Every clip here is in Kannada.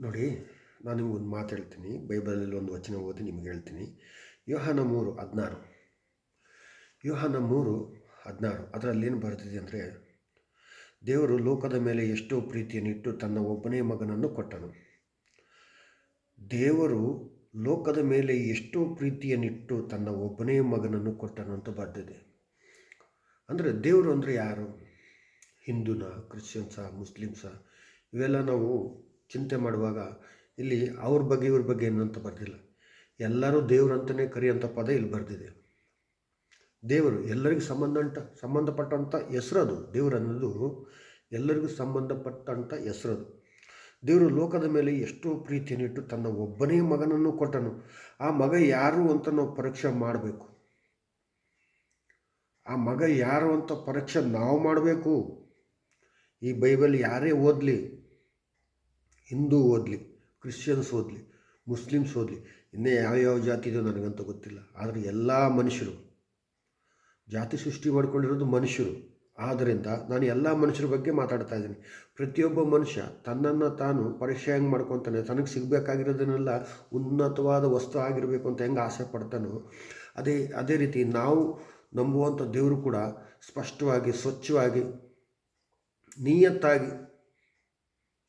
ನೋಡಿ, ನಾನು ನಿಮಗೊಂದು ಮಾತು ಹೇಳ್ತೀನಿ. ಬೈಬಲಲ್ಲಿ ಒಂದು ವಚನ ಓದಿ ನಿಮಗೆ ಹೇಳ್ತೀನಿ. ಯೋಹಾನ 3:16. ಯೋಹಾನ 3:16 ಅದರಲ್ಲೇನು ಬರೆದಿದೆ ಅಂದರೆ, ದೇವರು ಲೋಕದ ಮೇಲೆ ಎಷ್ಟೋ ಪ್ರೀತಿಯನ್ನಿಟ್ಟು ತನ್ನ ಒಬ್ಬನೇ ಮಗನನ್ನು ಕೊಟ್ಟನು. ದೇವರು ಲೋಕದ ಮೇಲೆ ಎಷ್ಟೋ ಪ್ರೀತಿಯನ್ನಿಟ್ಟು ತನ್ನ ಒಬ್ಬನೇ ಮಗನನ್ನು ಕೊಟ್ಟನು ಅಂತ ಬರೆದಿದೆ. ಅಂದರೆ ದೇವರು ಅಂದರೆ ಯಾರು? ಹಿಂದೂನ, ಕ್ರಿಶ್ಚಿಯನ್ಸ, ಮುಸ್ಲಿಮ್ಸ? ಇವೆಲ್ಲ ನಾವು ಚಿಂತೆ ಮಾಡುವಾಗ ಇಲ್ಲಿ ಅವ್ರ ಬಗ್ಗೆ ಇವ್ರ ಬಗ್ಗೆ ಏನಂತ ಬರೆದಿಲ್ಲ. ಎಲ್ಲರೂ ದೇವರಂತಲೇ ಕರೆಯುವಂಥ ಪದ ಇಲ್ಲಿ ಬರೆದಿದೆ. ದೇವರು ಎಲ್ಲರಿಗೂ ಸಂಬಂಧಪಟ್ಟಂಥ ಹೆಸರದು. ದೇವರು ಅನ್ನೋದು ಎಲ್ಲರಿಗೂ ಸಂಬಂಧಪಟ್ಟಂಥ ಹೆಸರದು. ದೇವರು ಲೋಕದ ಮೇಲೆ ಎಷ್ಟೋ ಪ್ರೀತಿಯನ್ನಿಟ್ಟು ತನ್ನ ಒಬ್ಬನೇ ಮಗನನ್ನು ಕೊಟ್ಟನು. ಆ ಮಗ ಯಾರು ಅಂತ ನಾವು ಪರೀಕ್ಷೆ ಮಾಡಬೇಕು. ಆ ಮಗ ಯಾರು ಅಂತ ಪರೀಕ್ಷೆ ನಾವು ಮಾಡಬೇಕು. ಈ ಬೈಬಲ್ ಯಾರೇ ಓದಲಿ, ಹಿಂದೂ ಓದಲಿ, ಕ್ರಿಶ್ಚಿಯನ್ಸ್ ಓದಲಿ, ಮುಸ್ಲಿಮ್ಸ್ ಓದಲಿ, ಇನ್ನೇ ಯಾವ್ಯಾವ ಜಾತಿ ಇದೆಯೋ ನನಗಂತೂ ಗೊತ್ತಿಲ್ಲ. ಆದರೆ ಎಲ್ಲ ಮನುಷ್ಯರು, ಜಾತಿ ಸೃಷ್ಟಿ ಮಾಡ್ಕೊಂಡಿರೋದು ಮನುಷ್ಯರು. ಆದ್ದರಿಂದ ನಾನು ಎಲ್ಲ ಮನುಷ್ಯರ ಬಗ್ಗೆ ಮಾತಾಡ್ತಾ ಇದ್ದೀನಿ. ಪ್ರತಿಯೊಬ್ಬ ಮನುಷ್ಯ ತನ್ನನ್ನು ತಾನು ಪರೀಕ್ಷೆ ಹೆಂಗೆ ಮಾಡ್ಕೊತಾನೆ, ತನಗೆ ಸಿಗಬೇಕಾಗಿರೋದನ್ನೆಲ್ಲ ಉನ್ನತವಾದ ವಸ್ತು ಆಗಿರಬೇಕು ಅಂತ ಹೆಂಗೆ ಆಸೆ ಪಡ್ತಾನೋ, ಅದೇ ರೀತಿ ನಾವು ನಂಬುವಂಥ ದೇವರು ಕೂಡ ಸ್ಪಷ್ಟವಾಗಿ, ಸ್ವಚ್ಛವಾಗಿ, ನಿಯತ್ತಾಗಿ,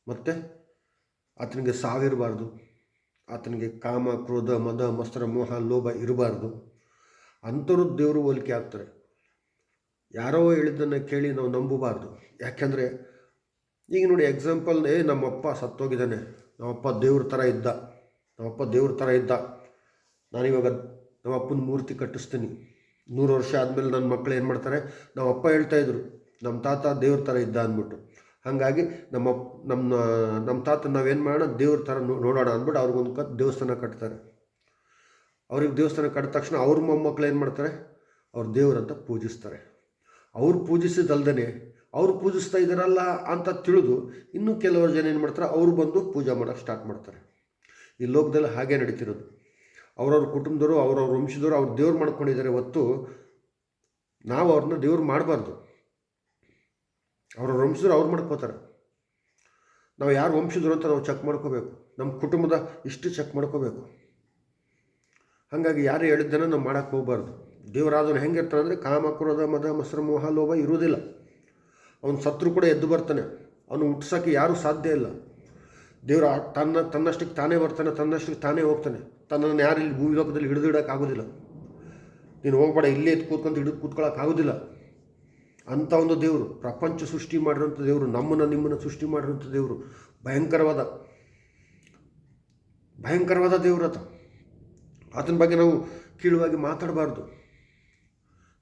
ಮತ್ತು ಆತನಿಗೆ ಸಾವಿರಬಾರ್ದು, ಆತನಿಗೆ ಕಾಮ, ಕ್ರೋಧ, ಮದ, ಮತ್ಸರ, ಮೋಹ, ಲೋಭ ಇರಬಾರ್ದು. ಅಂಥವ್ರು ದೇವರು ಹೋಲಿಕೆ ಆಗ್ತಾರೆ. ಯಾರೋ ಹೇಳಿದ್ದನ್ನು ಕೇಳಿ ನಾವು ನಂಬಬಾರ್ದು. ಯಾಕೆಂದರೆ ಈಗ ನೋಡಿ, ಎಕ್ಸಾಂಪಲ್, ನಮ್ಮಪ್ಪ ಸತ್ತೋಗಿದ್ದಾನೆ, ನಮ್ಮಪ್ಪ ದೇವ್ರ ಥರ ಇದ್ದ, ನಾನಿವಾಗ ನಮ್ಮಪ್ಪನ ಮೂರ್ತಿ ಕಟ್ಟಿಸ್ತೀನಿ. 100 ವರ್ಷ ಆದಮೇಲೆ ನನ್ನ ಮಕ್ಕಳು ಏನು ಮಾಡ್ತಾರೆ, ನಮ್ಮಪ್ಪ ಹೇಳ್ತಾಯಿದ್ರು ನಮ್ಮ ತಾತ ದೇವ್ರ ಥರ ಇದ್ದ ಅಂದ್ಬಿಟ್ಟು. ಹಾಗಾಗಿ ನಮ್ಮ ತಾತ ನಾವೇನು ಮಾಡೋಣ, ದೇವ್ರ ಥರ ನೋಡೋಣ ಅಂದ್ಬಿಟ್ಟು ಅವ್ರಿಗೊಂದು ದೇವಸ್ಥಾನ ಕಟ್ತಾರೆ. ಅವ್ರಿಗೆ ದೇವಸ್ಥಾನ ಕಟ್ಟಿದ ತಕ್ಷಣ ಅವ್ರ ಮೊಮ್ಮಕ್ಕಳು ಏನು ಮಾಡ್ತಾರೆ, ಅವ್ರು ದೇವ್ರಂತ ಪೂಜಿಸ್ತಾರೆ. ಅವ್ರು ಪೂಜಿಸಿದಲ್ದೇ ಅವ್ರು ಪೂಜಿಸ್ತಾ ಇದ್ದಾರಲ್ಲ ಅಂತ ತಿಳಿದು ಇನ್ನೂ ಕೆಲವರು ಜನ ಏನು ಮಾಡ್ತಾರೆ, ಅವರು ಬಂದು ಪೂಜೆ ಮಾಡೋಕ್ಕೆ ಸ್ಟಾರ್ಟ್ ಮಾಡ್ತಾರೆ. ಈ ಲೋಕದಲ್ಲಿ ಹಾಗೆ ನಡೀತಿರೋದು. ಅವ್ರವ್ರ ಕುಟುಂಬದವರು, ಅವ್ರವ್ರ ವಂಶದವರು ಅವ್ರು ದೇವ್ರು ಮಾಡ್ಕೊಂಡಿದ್ದಾರೆ ಹೊತ್ತು ನಾವು ಅವ್ರನ್ನ ದೇವ್ರು ಮಾಡಬಾರ್ದು. ಅವ್ರವ್ರ ವಂಶದವರು ಅವ್ರು ಮಾಡ್ಕೋತಾರೆ. ನಾವು ಯಾರು ವಂಶದ್ರು ಅಂತ ನಾವು ಚೆಕ್ ಮಾಡ್ಕೋಬೇಕು. ನಮ್ಮ ಕುಟುಂಬದ ಇಷ್ಟು ಚೆಕ್ ಮಾಡ್ಕೋಬೇಕು. ಹಾಗಾಗಿ ಯಾರು ಹೇಳಿದ್ದನ್ನು ನಾವು ಮಾಡೋಕ್ಕೆ ಹೋಗಬಾರ್ದು. ದೇವರಾದವನು ಹೆಂಗಿರ್ತಾನೆ ಅಂದರೆ, ಕಾಮ, ಕ್ರೋಧ, ಮದ, ಮತ್ಸರ, ಮೋಹ, ಲೋಭ ಇರುವುದಿಲ್ಲ. ಅವನು ಸತ್ರು ಕೂಡ ಎದ್ದು ಬರ್ತಾನೆ. ಅವನು ಹುಟ್ಟಿಸೋಕ್ಕೆ ಯಾರೂ ಸಾಧ್ಯ ಇಲ್ಲ. ದೇವರು ತನ್ನಷ್ಟಕ್ಕೆ ತಾನೇ ಬರ್ತಾನೆ, ತನ್ನಷ್ಟಕ್ಕೆ ತಾನೇ ಹೋಗ್ತಾನೆ. ತನ್ನನ್ನು ಯಾರು ಇಲ್ಲಿ ಭೂಮಿ ಲೋಕದಲ್ಲಿ ಹಿಡಿದಿಡೋಕ್ಕಾಗೋದಿಲ್ಲ. ನೀನು ಹೋಗ್ಬೇಡ, ಇಲ್ಲೇ ಎದ್ದು ಹಿಡಿದು ಕೂತ್ಕೊಳ್ಳೋಕ್ಕಾಗೋದಿಲ್ಲ. ಅಂಥ ಒಂದು ದೇವರು, ಪ್ರಪಂಚ ಸೃಷ್ಟಿ ಮಾಡಿರೋಂಥ ದೇವರು, ನಿಮ್ಮನ್ನು ಸೃಷ್ಟಿ ಮಾಡಿರೋಂಥ ದೇವರು, ಭಯಂಕರವಾದ ದೇವರು ಆತ. ಆತನ ಬಗ್ಗೆ ನಾವು ಕೀಳುವಾಗಿ ಮಾತಾಡಬಾರ್ದು.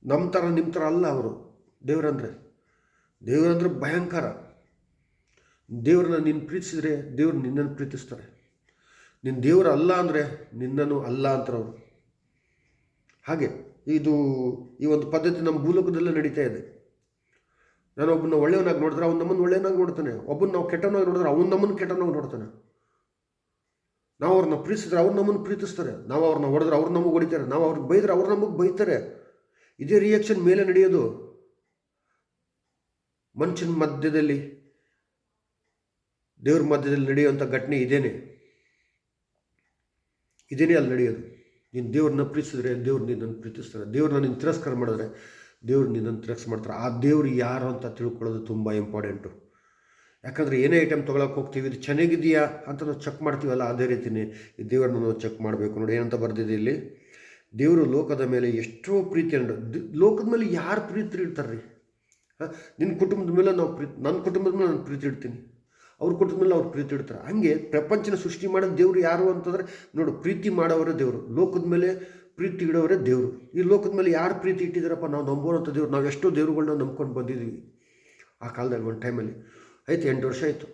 ನಿಮ್ಮ ಥರ ಅಲ್ಲ ಅವರು. ದೇವರಂದರೆ ಭಯಂಕರ. ದೇವ್ರನ್ನ ನೀನು ಪ್ರೀತಿಸಿದರೆ ದೇವ್ರು ನಿನ್ನನ್ನು ಪ್ರೀತಿಸ್ತಾರೆ. ನಿನ್ನ ದೇವರು ಅಲ್ಲ ಅಂದರೆ ನಿನ್ನನ್ನು ಅಲ್ಲ ಅಂತಾರೆ ಅವರು. ಹಾಗೆ ಈ ಒಂದು ಪದ್ಧತಿ ನಮ್ಮ ಭೂಲೋಕದಲ್ಲೇ ನಡೀತಾ ಇದೆ. ನಾನು ಒಬ್ಬನ ಒಳ್ಳೆಯವನಾಗಿ ನೋಡಿದ್ರೆ ಅವ್ನು ನಮ್ಮನ್ನು ಒಳ್ಳೆಯವನಾಗಿ ನೋಡ್ತಾನೆ. ಒಬ್ಬನ ನಾವು ಕೆಟ್ಟವನಾಗಿ ನೋಡಿದ್ರೆ ಅವ್ನು ನಮ್ಮನ್ನು ಕೆಟ್ಟವನಾಗಿ ನೋಡ್ತಾನೆ. ನಾವು ಅವ್ರನ್ನ ಪ್ರೀತಿಸಿದ್ರೆ ಅವ್ರು ನಮ್ಮನ್ನು ಪ್ರೀತಿಸ್ತಾರೆ. ನಾವು ಅವ್ರನ್ನ ಹೊಡೆದ್ರೆ ಅವ್ರು ನಮಗೆ ಹೊಡಿತಾರೆ. ನಾವು ಅವ್ರಿಗೆ ಬೈದ್ರೆ ಅವ್ರು ನಮಗೆ ಬೈತಾರೆ. ಇದೇ ರಿಯಾಕ್ಷನ್ ಮೇಲೆ ನಡೆಯೋದು. ಮನುಷ್ಯನ ಮಧ್ಯದಲ್ಲಿ, ದೇವ್ರ ಮಧ್ಯದಲ್ಲಿ ನಡೆಯುವಂಥ ಘಟನೆ ಇದೇನೆ ಅಲ್ಲಿ ನಡೆಯೋದು. ನೀನು ದೇವ್ರನ್ನ ಪ್ರೀತಿಸಿದ್ರೆ ದೇವ್ರು ನಿನ್ನನ್ನು ಪ್ರೀತಿಸ್ತಾರೆ. ದೇವ್ರನ್ನ ನೀನು ತಿರಸ್ಕಾರ ಮಾಡಿದ್ರೆ ದೇವ್ರು ನಿನ್ನನ್ನು ತಿರಸ್ಕಾರ ಮಾಡ್ತಾರೆ. ಆ ದೇವ್ರು ಯಾರು ಅಂತ ತಿಳ್ಕೊಳ್ಳೋದು ತುಂಬ ಇಂಪಾರ್ಟೆಂಟು. ಯಾಕಂದರೆ ಏನೇ ಐಟಮ್ ತೊಗೊಳಕ್ಕೆ ಹೋಗ್ತೀವಿ, ಇದು ಚೆನ್ನಾಗಿದೆಯಾ ಅಂತ ನಾವು ಚೆಕ್ ಮಾಡ್ತೀವಲ್ಲ, ಅದೇ ರೀತಿಯೇ ಈ ದೇವ್ರನ್ನ ನಾವು ಚೆಕ್ ಮಾಡಬೇಕು. ನೋಡಿ ಏನಂತ ಬರ್ದಿದೆ ಇಲ್ಲಿ, ದೇವರು ಲೋಕದ ಮೇಲೆ ಎಷ್ಟೋ ಪ್ರೀತಿಯನ್ನು. ಲೋಕದ ಮೇಲೆ ಯಾರು ಪ್ರೀತಿ ಇಡ್ತಾರೆ ರೀ? ನಿನ್ನ ಕುಟುಂಬದ ಮೇಲೆ ನನ್ನ ಕುಟುಂಬದ ಮೇಲೆ ನಾನು ಪ್ರೀತಿ ಇಡ್ತೀನಿ, ಅವ್ರ ಕುಟುಂಬದ ಮೇಲೆ ಅವ್ರು ಪ್ರೀತಿ ಇಡ್ತಾರೆ. ಹಾಗೆ ಪ್ರಪಂಚನ ಸೃಷ್ಟಿ ಮಾಡೋದು ದೇವರು ಯಾರು ಅಂತಂದರೆ, ನೋಡು, ಪ್ರೀತಿ ಮಾಡೋವರೇ ದೇವರು. ಲೋಕದ ಮೇಲೆ ಪ್ರೀತಿ ಇಡೋವರೇ ದೇವರು. ಈ ಲೋಕದ ಮೇಲೆ ಯಾರು ಪ್ರೀತಿ ಇಟ್ಟಿದ್ದಾರಪ್ಪ? ನಾವು ನಂಬೋರಂಥ ದೇವ್ರು. ನಾವು ಎಷ್ಟೋ ದೇವ್ರುಗಳನ್ನ ನಂಬ್ಕೊಂಡು ಬಂದಿದ್ದೀವಿ ಆ ಕಾಲದಲ್ಲಿ. ಒಂದು ಟೈಮಲ್ಲಿ ಆಯಿತು, 8 ವರ್ಷ ಆಯಿತು.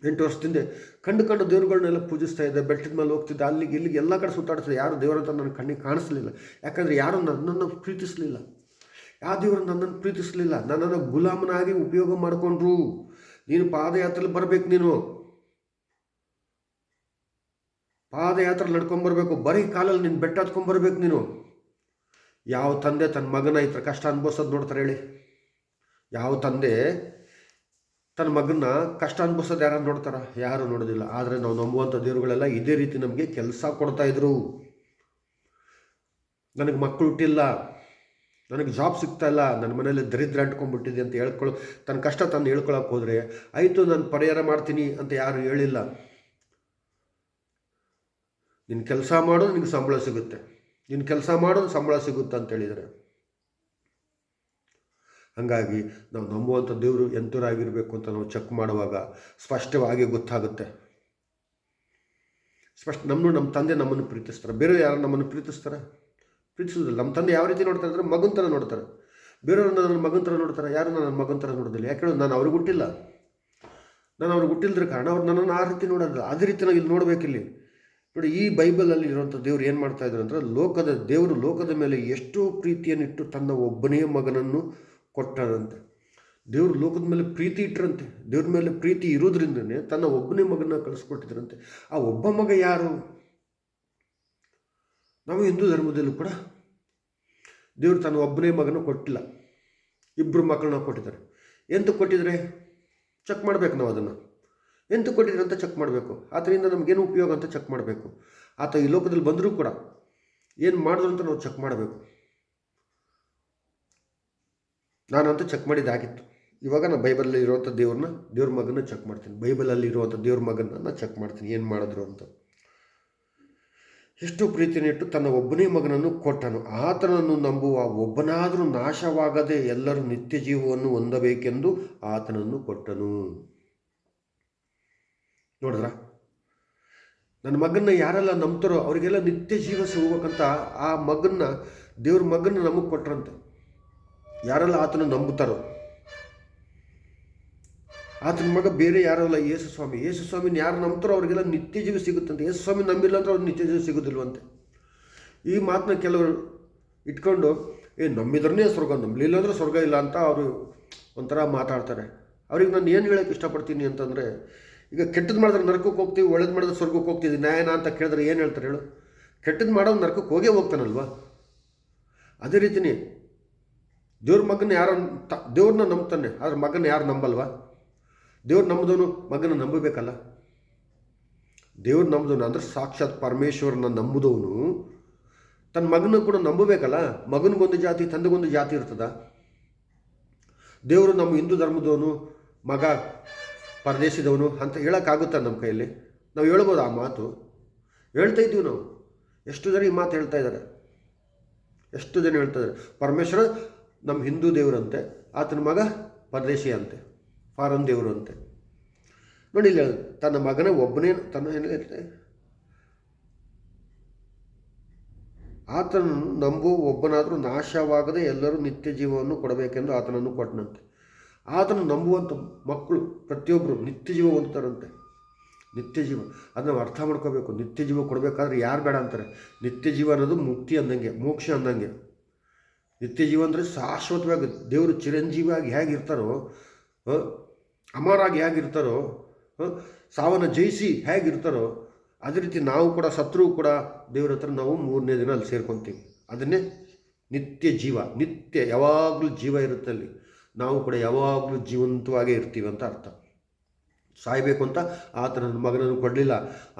8 ವರ್ಷದಿಂದ ಕಂಡು ದೇವ್ರುಗಳನ್ನೆಲ್ಲ ಪೂಜಿಸ್ತಾ ಇದ್ದೆ. ಬೆಟ್ಟದ ಮೇಲೆ ಹೋಗ್ತಿದ್ದೆ, ಅಲ್ಲಿಗೆ ಇಲ್ಲಿಗೆ ಎಲ್ಲ ಕಡೆ ಸುತ್ತಾಡ್ತಿದ್ದೆ. ಯಾರು ದೇವರಂತ ನನ್ನ ಕಣ್ಣಿಗೆ ಕಾಣಿಸ್ಲಿಲ್ಲ. ಯಾಕಂದರೆ ಯಾರು ನನ್ನನ್ನು ಪ್ರೀತಿಸಲಿಲ್ಲ. ಯಾವ ದೇವರು ನನ್ನನ್ನು ಪ್ರೀತಿಸಲಿಲ್ಲ. ನನ್ನನ್ನು ಗುಲಾಮನಾಗಿ ಉಪಯೋಗ ಮಾಡಿಕೊಂಡ್ರು. ನೀನು ಪಾದಯಾತ್ರೆಯಲ್ಲಿ ಬರಬೇಕು, ನೀನು ಪಾದಯಾತ್ರೆ ನಡ್ಕೊಂಬರ್ಬೇಕು, ಬರೀ ಕಾಲಲ್ಲಿ ನೀನು ಬೆಟ್ಟ ಹತ್ಕೊಂಬರ್ಬೇಕು ನೀನು. ಯಾವ ತಂದೆ ತನ್ನ ಮಗನ ಈ ಥರ ಕಷ್ಟ ಅನುಭವಿಸೋದು ನೋಡ್ತಾರೆ ಹೇಳಿ? ಯಾವ ತಂದೆ ತನ್ನ ಮಗನ್ನ ಕಷ್ಟ ಅನುಭವಿಸೋದು ಯಾರು ನೋಡ್ತಾರ? ಯಾರು ನೋಡೋದಿಲ್ಲ. ಆದರೆ ನಾವು ನಂಬುವಂಥ ದೇವರುಗಳೆಲ್ಲ ಇದೇ ರೀತಿ ನಮಗೆ ಕೆಲಸ ಕೊಡ್ತಾಯಿದ್ರು. ನನಗೆ ಮಕ್ಕಳು ಹುಟ್ಟಿಲ್ಲ, ನನಗೆ ಜಾಬ್ ಸಿಗ್ತಾಯಿಲ್ಲ, ನನ್ನ ಮನೇಲಿ ದರಿದ್ರ ಅಂಟ್ಕೊಂಡ್ಬಿಟ್ಟಿದೆ ಅಂತ ತನ್ನ ಕಷ್ಟ ತಂದು ಹೇಳ್ಕೊಳಕ್ಕೆ ಹೋದರೆ ಆಯಿತು ನಾನು ಪರಿಹಾರ ಮಾಡ್ತೀನಿ ಅಂತ ಯಾರು ಹೇಳಿಲ್ಲ. ನಿನ್ನ ಕೆಲಸ ಮಾಡೋದು ನಿನಗೆ ಸಂಬಳ ಸಿಗುತ್ತೆ, ನಿನ್ನ ಕೆಲಸ ಮಾಡೋದು ಸಂಬಳ ಸಿಗುತ್ತೆ ಅಂತ ಹೇಳಿದರೆ. ಹಾಗಾಗಿ ನಾವು ನಂಬುವಂಥ ದೇವರು ಎಂಥವರಾಗಿರಬೇಕು ಅಂತ ನಾವು ಚೆಕ್ ಮಾಡುವಾಗ ಸ್ಪಷ್ಟವಾಗಿ ಗೊತ್ತಾಗುತ್ತೆ. ನಮ್ಮ ತಂದೆ ನಮ್ಮನ್ನು ಪ್ರೀತಿಸ್ತಾರೆ. ಬೇರೆ ಯಾರು ನಮ್ಮನ್ನು ಪ್ರೀತಿಸ್ತಾರೆ? ಪ್ರೀತಿಸೋದಿಲ್ಲ. ನಮ್ಮ ತಂದೆ ಯಾವ ರೀತಿ ನೋಡ್ತಾರೆ ಅಂದರೆ ಮಗನ ಥರ ನೋಡ್ತಾರೆ. ಬೇರೆಯವ್ರು ನನ್ನ ಮಗನ ಥರ ನೋಡ್ತಾರೆ, ಯಾರು ನನ್ನ ಮಗನ ಥರ ನೋಡೋದಿಲ್ಲ. ಯಾಕೆ ನಾನು ಅವ್ರಿಗೆ ಹುಟ್ಟಿಲ್ಲ, ನಾನು ಅವ್ರಿಗೆ ಹುಟ್ಟಿಲ್ದ್ರ ಕಾರಣ ಅವ್ರು ನನ್ನನ್ನು ಆ ರೀತಿ ನೋಡೋದು. ಅದೇ ರೀತಿ ನಾವು ಇಲ್ಲಿ ನೋಡಬೇಕಿಲ್ಲಿ ನೋಡಿ. ಈ ಬೈಬಲಲ್ಲಿ ಇರುವಂಥ ದೇವರು ಏನು ಮಾಡ್ತಾಯಿದ್ರು ಅಂದರೆ ದೇವರು ಲೋಕದ ಮೇಲೆ ಎಷ್ಟು ಪ್ರೀತಿಯನ್ನಿಟ್ಟು ತನ್ನ ಒಬ್ಬನೇ ಮಗನನ್ನು ಕೊಟ್ಟರಂತೆ. ದೇವರು ಲೋಕದ ಮೇಲೆ ಪ್ರೀತಿ ಇಟ್ಟರಂತೆ. ದೇವ್ರ ಮೇಲೆ ಪ್ರೀತಿ ಇರೋದ್ರಿಂದನೇ ತನ್ನ ಒಬ್ಬನೇ ಮಗನ ಕಳಿಸ್ಕೊಟ್ಟಿದ್ರಂತೆ. ಆ ಒಬ್ಬ ಮಗ ಯಾರು? ನಾವು ಹಿಂದೂ ಧರ್ಮದಲ್ಲೂ ಕೂಡ ದೇವರು ತನ್ನ ಒಬ್ಬನೇ ಮಗನ ಕೊಟ್ಟಿಲ್ಲ, ಇಬ್ಬರು ಮಕ್ಕಳನ್ನ ಕೊಟ್ಟಿದ್ದಾರೆ. ಎಂತ ಕೊಟ್ಟಿದ್ರೆ ಚೆಕ್ ಮಾಡಬೇಕು ನಾವು ಅದನ್ನು. ಎಂತ ಕೊಟ್ಟಿದ್ರೆ ಅಂತ ಚೆಕ್ ಮಾಡಬೇಕು. ಆತನಿಂದ ನಮಗೇನು ಉಪಯೋಗ ಅಂತ ಚೆಕ್ ಮಾಡಬೇಕು. ಆತ ಈ ಲೋಕದಲ್ಲಿ ಬಂದರೂ ಕೂಡ ಏನು ಮಾಡಿದ್ರು ಅಂತ ನಾವು ಚೆಕ್ ಮಾಡಬೇಕು. ನಾನಂತೂ ಚೆಕ್ ಮಾಡಿದ್ದಾಗಿತ್ತು. ಇವಾಗ ನಾನು ಬೈಬಲಲ್ಲಿ ಇರುವಂಥ ದೇವ್ರ ಮಗನ ಚೆಕ್ ಮಾಡ್ತೀನಿ. ಬೈಬಲಲ್ಲಿ ಇರುವಂಥ ದೇವ್ರ ಮಗನ ನಾನು ಚೆಕ್ ಮಾಡ್ತೀನಿ ಏನು ಮಾಡಿದ್ರು ಅಂತ. ಎಷ್ಟು ಪ್ರೀತಿನಿಟ್ಟು ತನ್ನ ಒಬ್ಬನೇ ಮಗನನ್ನು ಕೊಟ್ಟನು. ಆತನನ್ನು ನಂಬುವ ಒಬ್ಬನಾದರೂ ನಾಶವಾಗದೆ ಎಲ್ಲರೂ ನಿತ್ಯ ಜೀವವನ್ನು ಹೊಂದಬೇಕೆಂದು ಆತನನ್ನು ಕೊಟ್ಟನು. ನೋಡಿದ್ರ, ನನ್ನ ಮಗನ್ನ ಯಾರೆಲ್ಲ ನಂಬ್ತಾರೋ ಅವರಿಗೆಲ್ಲ ನಿತ್ಯ ಜೀವ ಸಿಗ್ಬೇಕಂತ ಆ ದೇವ್ರ ಮಗನ್ನ ನಮಗೆ ಕೊಟ್ಟರಂತೆ. ಯಾರೆಲ್ಲ ಆತನ ನಂಬುತ್ತಾರೋ, ಆತನ ಮಗ ಬೇರೆ ಯಾರಲ್ಲ, ಯೇಸು ಸ್ವಾಮಿನ ಯಾರು ನಂಬ್ತಾರೋ ಅವ್ರಿಗೆಲ್ಲ ನಿತ್ಯ ಜೀವ ಸಿಗುತ್ತಂತೆ. ಯೇಸು ಸ್ವಾಮಿ ನಂಬಿಲ್ಲ ಅಂದ್ರೆ ಅವ್ರಿಗೆ ನಿತ್ಯ ಜೀವ ಸಿಗೋದಿಲ್ವಂತೆ. ಈ ಮಾತನ್ನ ಕೆಲವರು ಇಟ್ಕೊಂಡು ನಂಬಿದ್ರೇ ಸ್ವರ್ಗ, ನಂಬಲಿಲ್ಲ ಅಂದರೆ ಸ್ವರ್ಗ ಇಲ್ಲ ಅಂತ ಅವರು ಒಂಥರ ಮಾತಾಡ್ತಾರೆ. ಅವ್ರಿಗೆ ನಾನು ಏನು ಹೇಳೋಕ್ಕೆ ಇಷ್ಟಪಡ್ತೀನಿ ಅಂತಂದರೆ, ಈಗ ಕೆಟ್ಟದ್ದು ಮಾಡಿದ್ರೆ ನರಕಕ್ಕೆ ಹೋಗ್ತೀವಿ, ಒಳ್ಳೇದು ಮಾಡಿದ್ರೆ ಸ್ವರ್ಗಕ್ಕೆ ಹೋಗ್ತೀವಿ, ನ್ಯಾಯನ ಅಂತ ಕೇಳಿದ್ರೆ ಏನು ಹೇಳ್ತಾರೆ ಹೇಳು? ಕೆಟ್ಟದ್ದು ಮಾಡೋದು ನರಕಕ್ಕೆ ಹೋಗೇ ಹೋಗ್ತಾನಲ್ವ? ಅದೇ ರೀತಿಯೇ ದೇವ್ರ ಮಗನ ದೇವ್ರನ್ನ ನಂಬ್ತಾನೆ, ಆದ್ರೆ ಮಗನ ಯಾರು ನಂಬಲ್ವಾ? ದೇವ್ರು ನಂಬಿದವನು ಮಗನ ನಂಬಬೇಕಲ್ಲ. ದೇವ್ರು ನಂಬಿದವನು ಅಂದರೆ ಸಾಕ್ಷಾತ್ ಪರಮೇಶ್ವರನ ನಂಬುದವನು ತನ್ನ ಮಗನ ಕೂಡ ನಂಬಬೇಕಲ್ಲ. ಮಗನಿಗೊಂದು ಜಾತಿ, ತಂದೆಗೊಂದು ಜಾತಿ ಇರ್ತದ. ದೇವರು ನಮ್ಮ ಹಿಂದೂ ಧರ್ಮದವನು, ಮಗ ಪರದೇಶದವನು ಅಂತ ಹೇಳೋಕ್ಕಾಗುತ್ತಾ ನಮ್ಮ ಕೈಯಲ್ಲಿ? ನಾವು ಹೇಳ್ಬೋದು ಆ ಮಾತು, ಹೇಳ್ತಾ ಇದ್ದೀವಿ ನಾವು. ಎಷ್ಟು ಜನ ಈ ಮಾತು ಹೇಳ್ತಾ ಇದ್ದಾರೆ, ಎಷ್ಟು ಜನ ಹೇಳ್ತಾ ಇದ್ದಾರೆ. ಪರಮೇಶ್ವರ ನಮ್ಮ ಹಿಂದೂ ದೇವರಂತೆ, ಆತನ ಮಗ ಪರದೇಶಿ ಅಂತೆ, ಫಾರನ್ ದೇವರು ಅಂತೆ. ನೋಡಿ ಇಲ್ಲ, ತನ್ನ ಮಗನ ಒಬ್ಬನೇ ಏನಿರುತ್ತೆ, ಆತನನ್ನು ನಂಬುವ ಒಬ್ಬನಾದರೂ ನಾಶವಾಗದೆ ಎಲ್ಲರೂ ನಿತ್ಯ ಜೀವವನ್ನು ಕೊಡಬೇಕೆಂದು ಆತನನ್ನು ಕೊಟ್ಟನಂತೆ. ಆತನು ನಂಬುವಂಥ ಮಕ್ಕಳು ಪ್ರತಿಯೊಬ್ಬರು ನಿತ್ಯ ಜೀವ ಹೊಂದ್ತಾರಂತೆ. ನಿತ್ಯ ಜೀವ ಅದನ್ನು ನಾವು ಅರ್ಥ ಮಾಡ್ಕೋಬೇಕು. ನಿತ್ಯ ಜೀವ ಕೊಡಬೇಕಾದ್ರೆ ಯಾರು ಬೇಡ ಅಂತಾರೆ? ನಿತ್ಯ ಜೀವ ಅನ್ನೋದು ಮುಕ್ತಿ ಅಂದಂಗೆ, ಮೋಕ್ಷ ಅಂದಂಗೆ. ನಿತ್ಯ ಜೀವ ಅಂದರೆ ಶಾಶ್ವತವಾಗಿ ದೇವರು ಚಿರಂಜೀವಿಯಾಗಿ ಹೇಗಿರ್ತಾರೋ, ಅಮರಾಗಿ ಹೇಗಿರ್ತಾರೋ, ಸಾವನ್ನು ಜಯಿಸಿ ಹೇಗಿರ್ತಾರೋ, ಅದೇ ರೀತಿ ನಾವು ಕೂಡ ಸತ್ರು ಕೂಡ ದೇವ್ರ ಹತ್ರ ನಾವು 3ನೇ ದಿನ ಅಲ್ಲಿ ಸೇರ್ಕೊತೀವಿ. ಅದನ್ನೇ ನಿತ್ಯ ಜೀವ. ನಿತ್ಯ ಯಾವಾಗಲೂ ಜೀವ ಇರುತ್ತೆ ಅಲ್ಲಿ. ನಾವು ಕೂಡ ಯಾವಾಗಲೂ ಜೀವಂತವಾಗೇ ಇರ್ತೀವಿ ಅಂತ ಅರ್ಥ. ಸಾಯಬೇಕು ಅಂತ ಆತನನ್ನು ಮಗನನ್ನು ಕೊಡಲಿಲ್ಲ.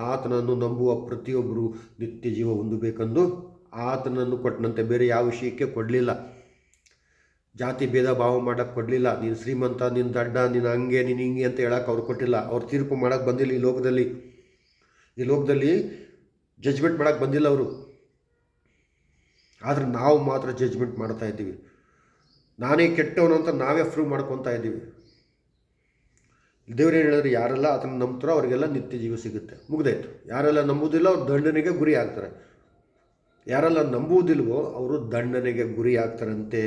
ಆತನನ್ನು ನಂಬುವ ಪ್ರತಿಯೊಬ್ಬರು ನಿತ್ಯ ಜೀವ ಹೊಂದಬೇಕೆಂದು ಆತನನ್ನು ಕೊಟ್ಟನಂತೆ. ಬೇರೆ ಯಾವ ವಿಷಯಕ್ಕೆ ಕೊಡಲಿಲ್ಲ. ಜಾತಿ ಭೇದ ಭಾವ ಮಾಡೋಕ್ಕೆ ಕೊಡಲಿಲ್ಲ. ನೀನು ಶ್ರೀಮಂತ, ನೀನು ದಡ್ಡ, ನೀನು ಹಂಗೆ, ನೀನು ಹಿಂಗೆ ಅಂತ ಹೇಳೋಕೆ ಅವ್ರು ಕೊಟ್ಟಿಲ್ಲ. ಅವ್ರು ತೀರ್ಪು ಮಾಡೋಕ್ಕೆ ಬಂದಿಲ್ಲ ಈ ಲೋಕದಲ್ಲಿ ಜಜ್ಮೆಂಟ್ ಮಾಡೋಕ್ಕೆ ಬಂದಿಲ್ಲ ಅವರು. ಆದರೆ ನಾವು ಮಾತ್ರ ಜಜ್ಮೆಂಟ್ ಮಾಡ್ತಾ ಇದ್ದೀವಿ. ನಾನೇ ಕೆಟ್ಟವನು ಅಂತ ನಾವೇ ಪ್ರೂವ್ ಮಾಡ್ಕೊತಾ ಇದ್ದೀವಿ. ದೇವ್ರೇನು ಹೇಳಿದ್ರೆ, ಯಾರೆಲ್ಲ ಅದನ್ನು ನಂಬ್ತಾರೋ ಅವರಿಗೆಲ್ಲ ನಿತ್ಯ ಜೀವ ಸಿಗುತ್ತೆ, ಮುಗ್ದಾಯ್ತು. ಯಾರೆಲ್ಲ ನಂಬುವುದಿಲ್ಲ ಅವ್ರು ದಂಡನೆಗೆ ಗುರಿ ಆಗ್ತಾರೆ. ಯಾರೆಲ್ಲ ನಂಬುವುದಿಲ್ವೋ ಅವರು ದಂಡನೆಗೆ ಗುರಿ ಆಗ್ತಾರಂತೆ.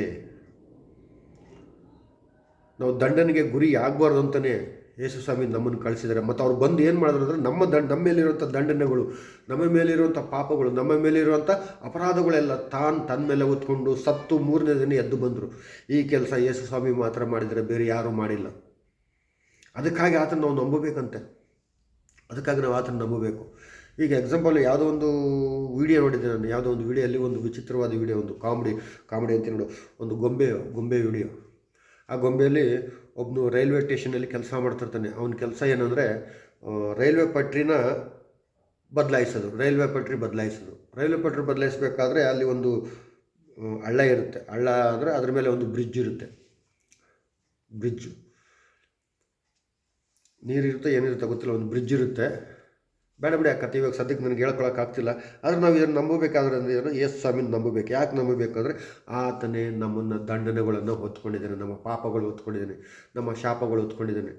ನಾವು ದಂಡನೆಗೆ ಗುರಿ ಆಗಬಾರ್ದು ಅಂತಲೇ ಯೇಸು ಸ್ವಾಮಿ ನಮ್ಮನ್ನು ಕಳಿಸಿದ್ದಾರೆ. ಮತ್ತು ಅವ್ರು ಬಂದು ಏನು ಮಾಡಿದ್ರು ಅಂದರೆ ನಮ್ಮ ಮೇಲಿರುವಂಥ ದಂಡನೆಗಳು, ನಮ್ಮ ಮೇಲಿರುವಂಥ ಪಾಪಗಳು, ನಮ್ಮ ಮೇಲಿರುವಂಥ ಅಪರಾಧಗಳೆಲ್ಲ ತನ್ನ ಮೇಲೆ ಹೊತ್ಕೊಂಡು ಸತ್ತು 3ನೇ ದಿನ ಎದ್ದು ಬಂದರು. ಈ ಕೆಲಸ ಯೇಸು ಸ್ವಾಮಿ ಮಾತ್ರ ಮಾಡಿದರೆ ಬೇರೆ ಯಾರೂ ಮಾಡಿಲ್ಲ. ಅದಕ್ಕಾಗಿ ಆತನ ನಾವು ನಂಬಬೇಕಂತೆ. ಅದಕ್ಕಾಗಿ ನಾವು ಆತನ ನಂಬಬೇಕು. ಈಗ ಎಕ್ಸಾಂಪಲ್ ಯಾವುದೋ ಒಂದು ವಿಡಿಯೋ ನೋಡಿದ್ದೆ ನಾನು. ಯಾವುದೋ ಒಂದು ವಿಡಿಯೋಲ್ಲಿ ಒಂದು ವಿಚಿತ್ರವಾದ ವಿಡಿಯೋ, ಒಂದು ಕಾಮಿಡಿ ಅಂತ ನೋಡು, ಒಂದು ಗೊಂಬೆ ವಿಡಿಯೋ. ಆ ಗೊಂಬೆಯಲ್ಲಿ ಒಬ್ಬನು ರೈಲ್ವೆ ಸ್ಟೇಷನಲ್ಲಿ ಕೆಲಸ ಮಾಡ್ತಿರ್ತಾನೆ. ಅವನ ಕೆಲಸ ಏನಂದರೆ ರೈಲ್ವೆ ಪಟ್ರಿನ ಬದಲಾಯಿಸೋದು. ರೈಲ್ವೆ ಪಟ್ರಿ ಬದಲಾಯಿಸಬೇಕಾದ್ರೆ ಅಲ್ಲಿ ಒಂದು ಹಳ್ಳ ಇರುತ್ತೆ. ಹಳ್ಳ ಅಂದರೆ ಅದ್ರ ಮೇಲೆ ಒಂದು ಬ್ರಿಡ್ಜ್ ಇರುತ್ತೆ. ನೀರಿರುತ್ತೆ ಏನಿರುತ್ತೆ ಗೊತ್ತಿಲ್ಲ, ಒಂದು ಬ್ರಿಡ್ಜ್ ಇರುತ್ತೆ. ಬೇಡ ಬಿಡಿ ಆ ಕಥೆ ಇವಾಗ ಸದ್ಯಕ್ಕೆ ನನಗೆ ಹೇಳ್ಕೊಳಕ್ಕಾಗ್ತಿಲ್ಲ. ಆದರೆ ನಾವು ಇದನ್ನು ನಂಬಬೇಕಾದ್ರೆ ಅಂದರೆ ಯೇಸು ಸ್ವಾಮಿನ ನಂಬಬೇಕು. ಯಾಕೆ ನಂಬಬೇಕಾದ್ರೆ ಆತನೇ ನಮ್ಮನ್ನು ದಂಡನೆಗಳನ್ನು ಹೊತ್ಕೊಂಡಿದ್ದಾನೆ, ನಮ್ಮ ಪಾಪಗಳು ಹೊತ್ಕೊಂಡಿದ್ದಾನೆ, ನಮ್ಮ ಶಾಪಗಳು ಹೊತ್ಕೊಂಡಿದ್ದಾನೆ.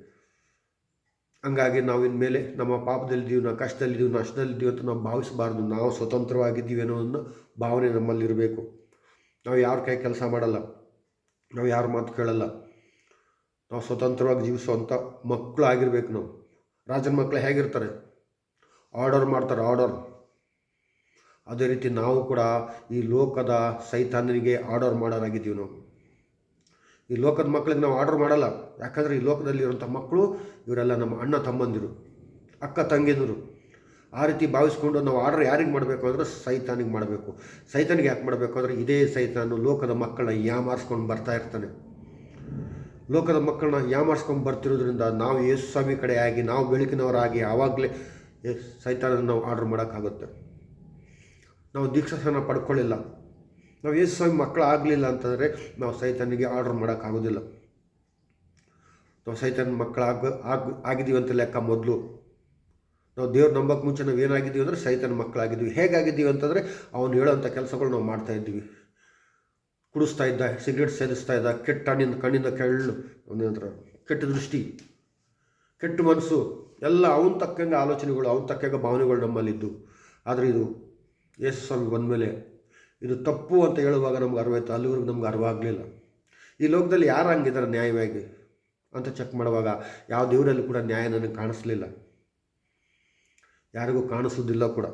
ಹಂಗಾಗಿ ನಾವು ಇನ್ಮೇಲೆ ನಮ್ಮ ಪಾಪದಲ್ಲಿದ್ದೀವಿ, ನಾವು ಕಷ್ಟದಲ್ಲಿದ್ದೀವಿ, ನಷ್ಟದಲ್ಲಿದ್ದೀವಿ ಅಂತ ನಾವು ಭಾವಿಸಬಾರ್ದು. ನಾವು ಸ್ವತಂತ್ರವಾಗಿದ್ದೀವಿ ಅನ್ನೋ ಒಂದು ಭಾವನೆ ನಮ್ಮಲ್ಲಿರಬೇಕು. ನಾವು ಯಾರ ಕೈ ಕೆಲಸ ಮಾಡಲ್ಲ, ನಾವು ಯಾರ ಮಾತು ಕೇಳಲ್ಲ, ನಾವು ಸ್ವತಂತ್ರವಾಗಿ ಜೀವಿಸುವಂಥ ಮಕ್ಕಳು ಆಗಿರ್ಬೇಕು. ನಾವು ರಾಜನ ಮಕ್ಕಳು ಹೇಗಿರ್ತಾರೆ, ಆರ್ಡರ್ ಮಾಡ್ತಾರೆ, ಆರ್ಡರ್. ಅದೇ ರೀತಿ ನಾವು ಕೂಡ ಈ ಲೋಕದ ಸೈತಾನನಿಗೆ ಆರ್ಡರ್ ಮಾಡೋರಾಗಿದ್ದೀವಿ. ನಾವು ಈ ಲೋಕದ ಮಕ್ಕಳಿಗೆ ನಾವು ಆರ್ಡರ್ ಮಾಡಲ್ಲ. ಯಾಕಂದರೆ ಈ ಲೋಕದಲ್ಲಿರುವಂಥ ಮಕ್ಕಳು ಇವರೆಲ್ಲ ನಮ್ಮ ಅಣ್ಣ ತಮ್ಮಂದಿರು, ಅಕ್ಕ ತಂಗಿಯರು. ಆ ರೀತಿ ಭಾವಿಸ್ಕೊಂಡು ನಾವು ಆರ್ಡರ್ ಯಾರಿಗೆ ಮಾಡಬೇಕು ಅಂದರೆ ಸೈತಾನಿಗೆ ಮಾಡಬೇಕು. ಸೈತಾನಿಗೆ ಯಾಕೆ ಮಾಡಬೇಕು ಅಂದರೆ ಇದೇ ಸೈತಾನು ಲೋಕದ ಮಕ್ಕಳನ್ನ ಯಾಮಾರಿಸ್ಕೊಂಡು ಬರ್ತಾ ಇರ್ತಾನೆ. ಲೋಕದ ಮಕ್ಕಳನ್ನ ಯಾಮಾರಿಸ್ಕೊಂಡು ಬರ್ತಿರೋದ್ರಿಂದ ನಾವು ಯೇಸು ಸ್ವಾಮಿ ಕಡೆ ಆಗಿ, ನಾವು ಬೆಳಕಿನವರಾಗಿ ಆವಾಗಲೇ ಸೈತಾನನ್ನು ನಾವು ಆರ್ಡರ್ ಮಾಡೋಕ್ಕಾಗುತ್ತೆ. ನಾವು ದೀಕ್ಷಾಸ್ನಾನ ಪಡ್ಕೊಳ್ಳಿಲ್ಲ, ನಾವು ಯೇಸು ಸ್ವಾಮಿ ಮಕ್ಕಳಾಗಲಿಲ್ಲ ಅಂತಂದರೆ ನಾವು ಸೈತಾನಿಗೆ ಆರ್ಡರ್ ಮಾಡೋಕ್ಕಾಗೋದಿಲ್ಲ. ನಾವು ಸೈತಾನ ಆಗಿದ್ದೀವಿ ಅಂತ ಲೆಕ್ಕ. ಮೊದಲು ನಾವು ದೇವ್ರು ನಂಬಕ್ಕೆ ಮುಂಚೆ ನಾವು ಏನಾಗಿದ್ದೀವಿ ಅಂದರೆ ಸೈತಾನ ಮಕ್ಕಳಾಗಿದ್ದೀವಿ. ಹೇಗಾಗಿದ್ದೀವಿ ಅಂತಂದರೆ ಅವನು ಹೇಳೋಂಥ ಕೆಲಸಗಳು ನಾವು ಮಾಡ್ತಾಯಿದ್ದೀವಿ. ಕುಡಿಸ್ತಾ ಇದ್ದ, ಸಿಗರೇಟ್ ಸೇದಿಸ್ತಾ ಇದ್ದ, ಕೆಟ್ಟ ಕಣ್ಣಿಂದ ಕೆಳ್ಳು, ಅವನ ಕೆಟ್ಟ ದೃಷ್ಟಿ, ಕೆಟ್ಟ ಮನಸ್ಸು, ಎಲ್ಲ ಅವನ ತಕ್ಕಂಗೆ ಆಲೋಚನೆಗಳು, ಅವನ ತಕ್ಕಂಗೆ ಭಾವನೆಗಳು ನಮ್ಮಲ್ಲಿದ್ದು. ಆದರೆ ಇದು ಯೇಸು ಸ್ವಾಮಿ ಬಂದಮೇಲೆ ಇದು ತಪ್ಪು ಅಂತ ಹೇಳುವಾಗ ನಮ್ಗೆ ಅರಿವಾಯ್ತು. ಅಲ್ಲಿವರೆಗೂ ನಮ್ಗೆ ಅರಿವಾಗಲಿಲ್ಲ. ಈ ಲೋಕದಲ್ಲಿ ಯಾರು ಹಂಗಿದ್ದಾರೆ ನ್ಯಾಯವಾಗಿ ಅಂತ ಚೆಕ್ ಮಾಡುವಾಗ ಯಾವ ದೇವರಲ್ಲಿ ಕೂಡ ನ್ಯಾಯ ನನಗೆ ಕಾಣಿಸ್ಲಿಲ್ಲ, ಯಾರಿಗೂ ಕಾಣಿಸೋದಿಲ್ಲ ಕೂಡ.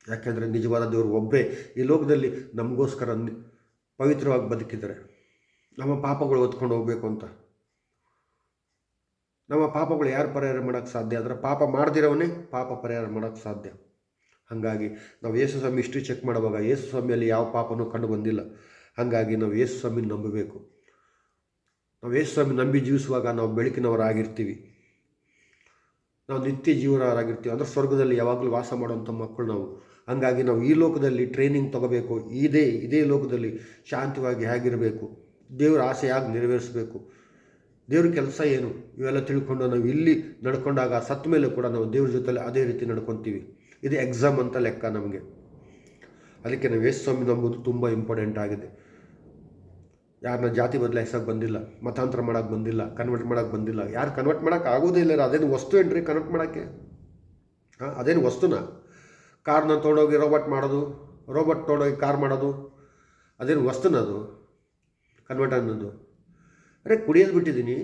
ಯಾಕೆಂದರೆ ನಿಜವಾದ ದೇವರು ಒಬ್ಬರೇ ಈ ಲೋಕದಲ್ಲಿ ನಮಗೋಸ್ಕರ ಪವಿತ್ರವಾಗಿ ಬದುಕಿದ್ದಾರೆ. ನಮ್ಮ ಪಾಪಗಳು ಹೊತ್ಕೊಂಡು ಹೋಗಬೇಕು ಅಂತ. ನಮ್ಮ ಪಾಪಗಳು ಯಾರು ಪರಿಹಾರ ಮಾಡೋಕ್ಕೆ ಸಾಧ್ಯ ಅಂದರೆ ಪಾಪ ಮಾಡ್ದಿರೋವನ್ನೇ ಪಾಪ ಪರಿಹಾರ ಮಾಡೋಕ್ಕೆ ಸಾಧ್ಯ. ಹಾಗಾಗಿ ನಾವು ಯೇಸು ಸ್ವಾಮಿ ಹಿಸ್ಟ್ರಿ ಚೆಕ್ ಮಾಡುವಾಗ ಯೇಸು ಸ್ವಾಮಿಯಲ್ಲಿ ಯಾವ ಪಾಪನೂ ಕಂಡು ಬಂದಿಲ್ಲ. ಹಾಗಾಗಿ ನಾವು ಯೇಸು ಸ್ವಾಮಿನ ನಂಬಬೇಕು. ನಾವು ಯೇಸು ಸ್ವಾಮಿ ನಂಬಿ ಜೀವಿಸುವಾಗ ನಾವು ಬೆಳಕಿನವರಾಗಿರ್ತೀವಿ, ನಾವು ನಿತ್ಯ ಜೀವನರಾಗಿರ್ತೀವಿ. ಅಂದರೆ ಸ್ವರ್ಗದಲ್ಲಿ ಯಾವಾಗಲೂ ವಾಸ ಮಾಡುವಂಥ ಮಕ್ಕಳು ನಾವು. ಹಾಗಾಗಿ ನಾವು ಈ ಲೋಕದಲ್ಲಿ ಟ್ರೈನಿಂಗ್ ತೊಗೋಬೇಕು. ಇದೇ ಲೋಕದಲ್ಲಿ ಶಾಂತಿವಾಗಿ ಹೇಗಿರಬೇಕು, ದೇವರ ಆಸೆ ಹೇಗೆ ನೆರವೇರಿಸಬೇಕು, ದೇವ್ರ ಕೆಲಸ ಏನು, ಇವೆಲ್ಲ ತಿಳ್ಕೊಂಡು ನಾವು ಇಲ್ಲಿ ನಡ್ಕೊಂಡಾಗ ಸತ್ತ ಮೇಲೆ ಕೂಡ ನಾವು ದೇವ್ರ ಜೊತೆಲಿ ಅದೇ ರೀತಿ ನಡ್ಕೊತೀವಿ. ಇದು ಎಕ್ಸಾಮ್ ಅಂತ ಲೆಕ್ಕ ನಮಗೆ. ಅದಕ್ಕೆ ನಾವು ಯೇಸು ಸ್ವಾಮಿ ನಂಬುದು ತುಂಬ ಇಂಪಾರ್ಟೆಂಟ್ ಆಗಿದೆ. ಯಾರನ್ನ ಜಾತಿ ಬದಲಾಯಿಸೋಕೆ ಬಂದಿಲ್ಲ, ಮತಾಂತರ ಮಾಡೋಕ್ಕೆ ಬಂದಿಲ್ಲ, ಕನ್ವರ್ಟ್ ಮಾಡೋಕ್ಕೆ ಬಂದಿಲ್ಲ. ಯಾರು ಕನ್ವರ್ಟ್ ಮಾಡೋಕ್ಕೆ ಆಗೋದೇ ಇಲ್ಲ. ಅದೇನು ವಸ್ತು ಏನ್ರಿ ಕನ್ವರ್ಟ್ ಮಾಡೋಕ್ಕೆ? ಅದೇನು ವಸ್ತುನ? ಕಾರ್ನ ತೊಗೊಂಡೋಗಿ ರೋಬೋಟ್ ಮಾಡೋದು, ರೋಬೋಟ್ ತೊಗೊಂಡೋಗಿ ಕಾರ್ ಮಾಡೋದು, ಅದೇನು ವಸ್ತುನ ಅದು ಕನ್ವರ್ಟ್ ಅನ್ನೋದು? ಕುಡಿಯೋದು ಬಿಟ್ಟಿದ್ದೀನಿ,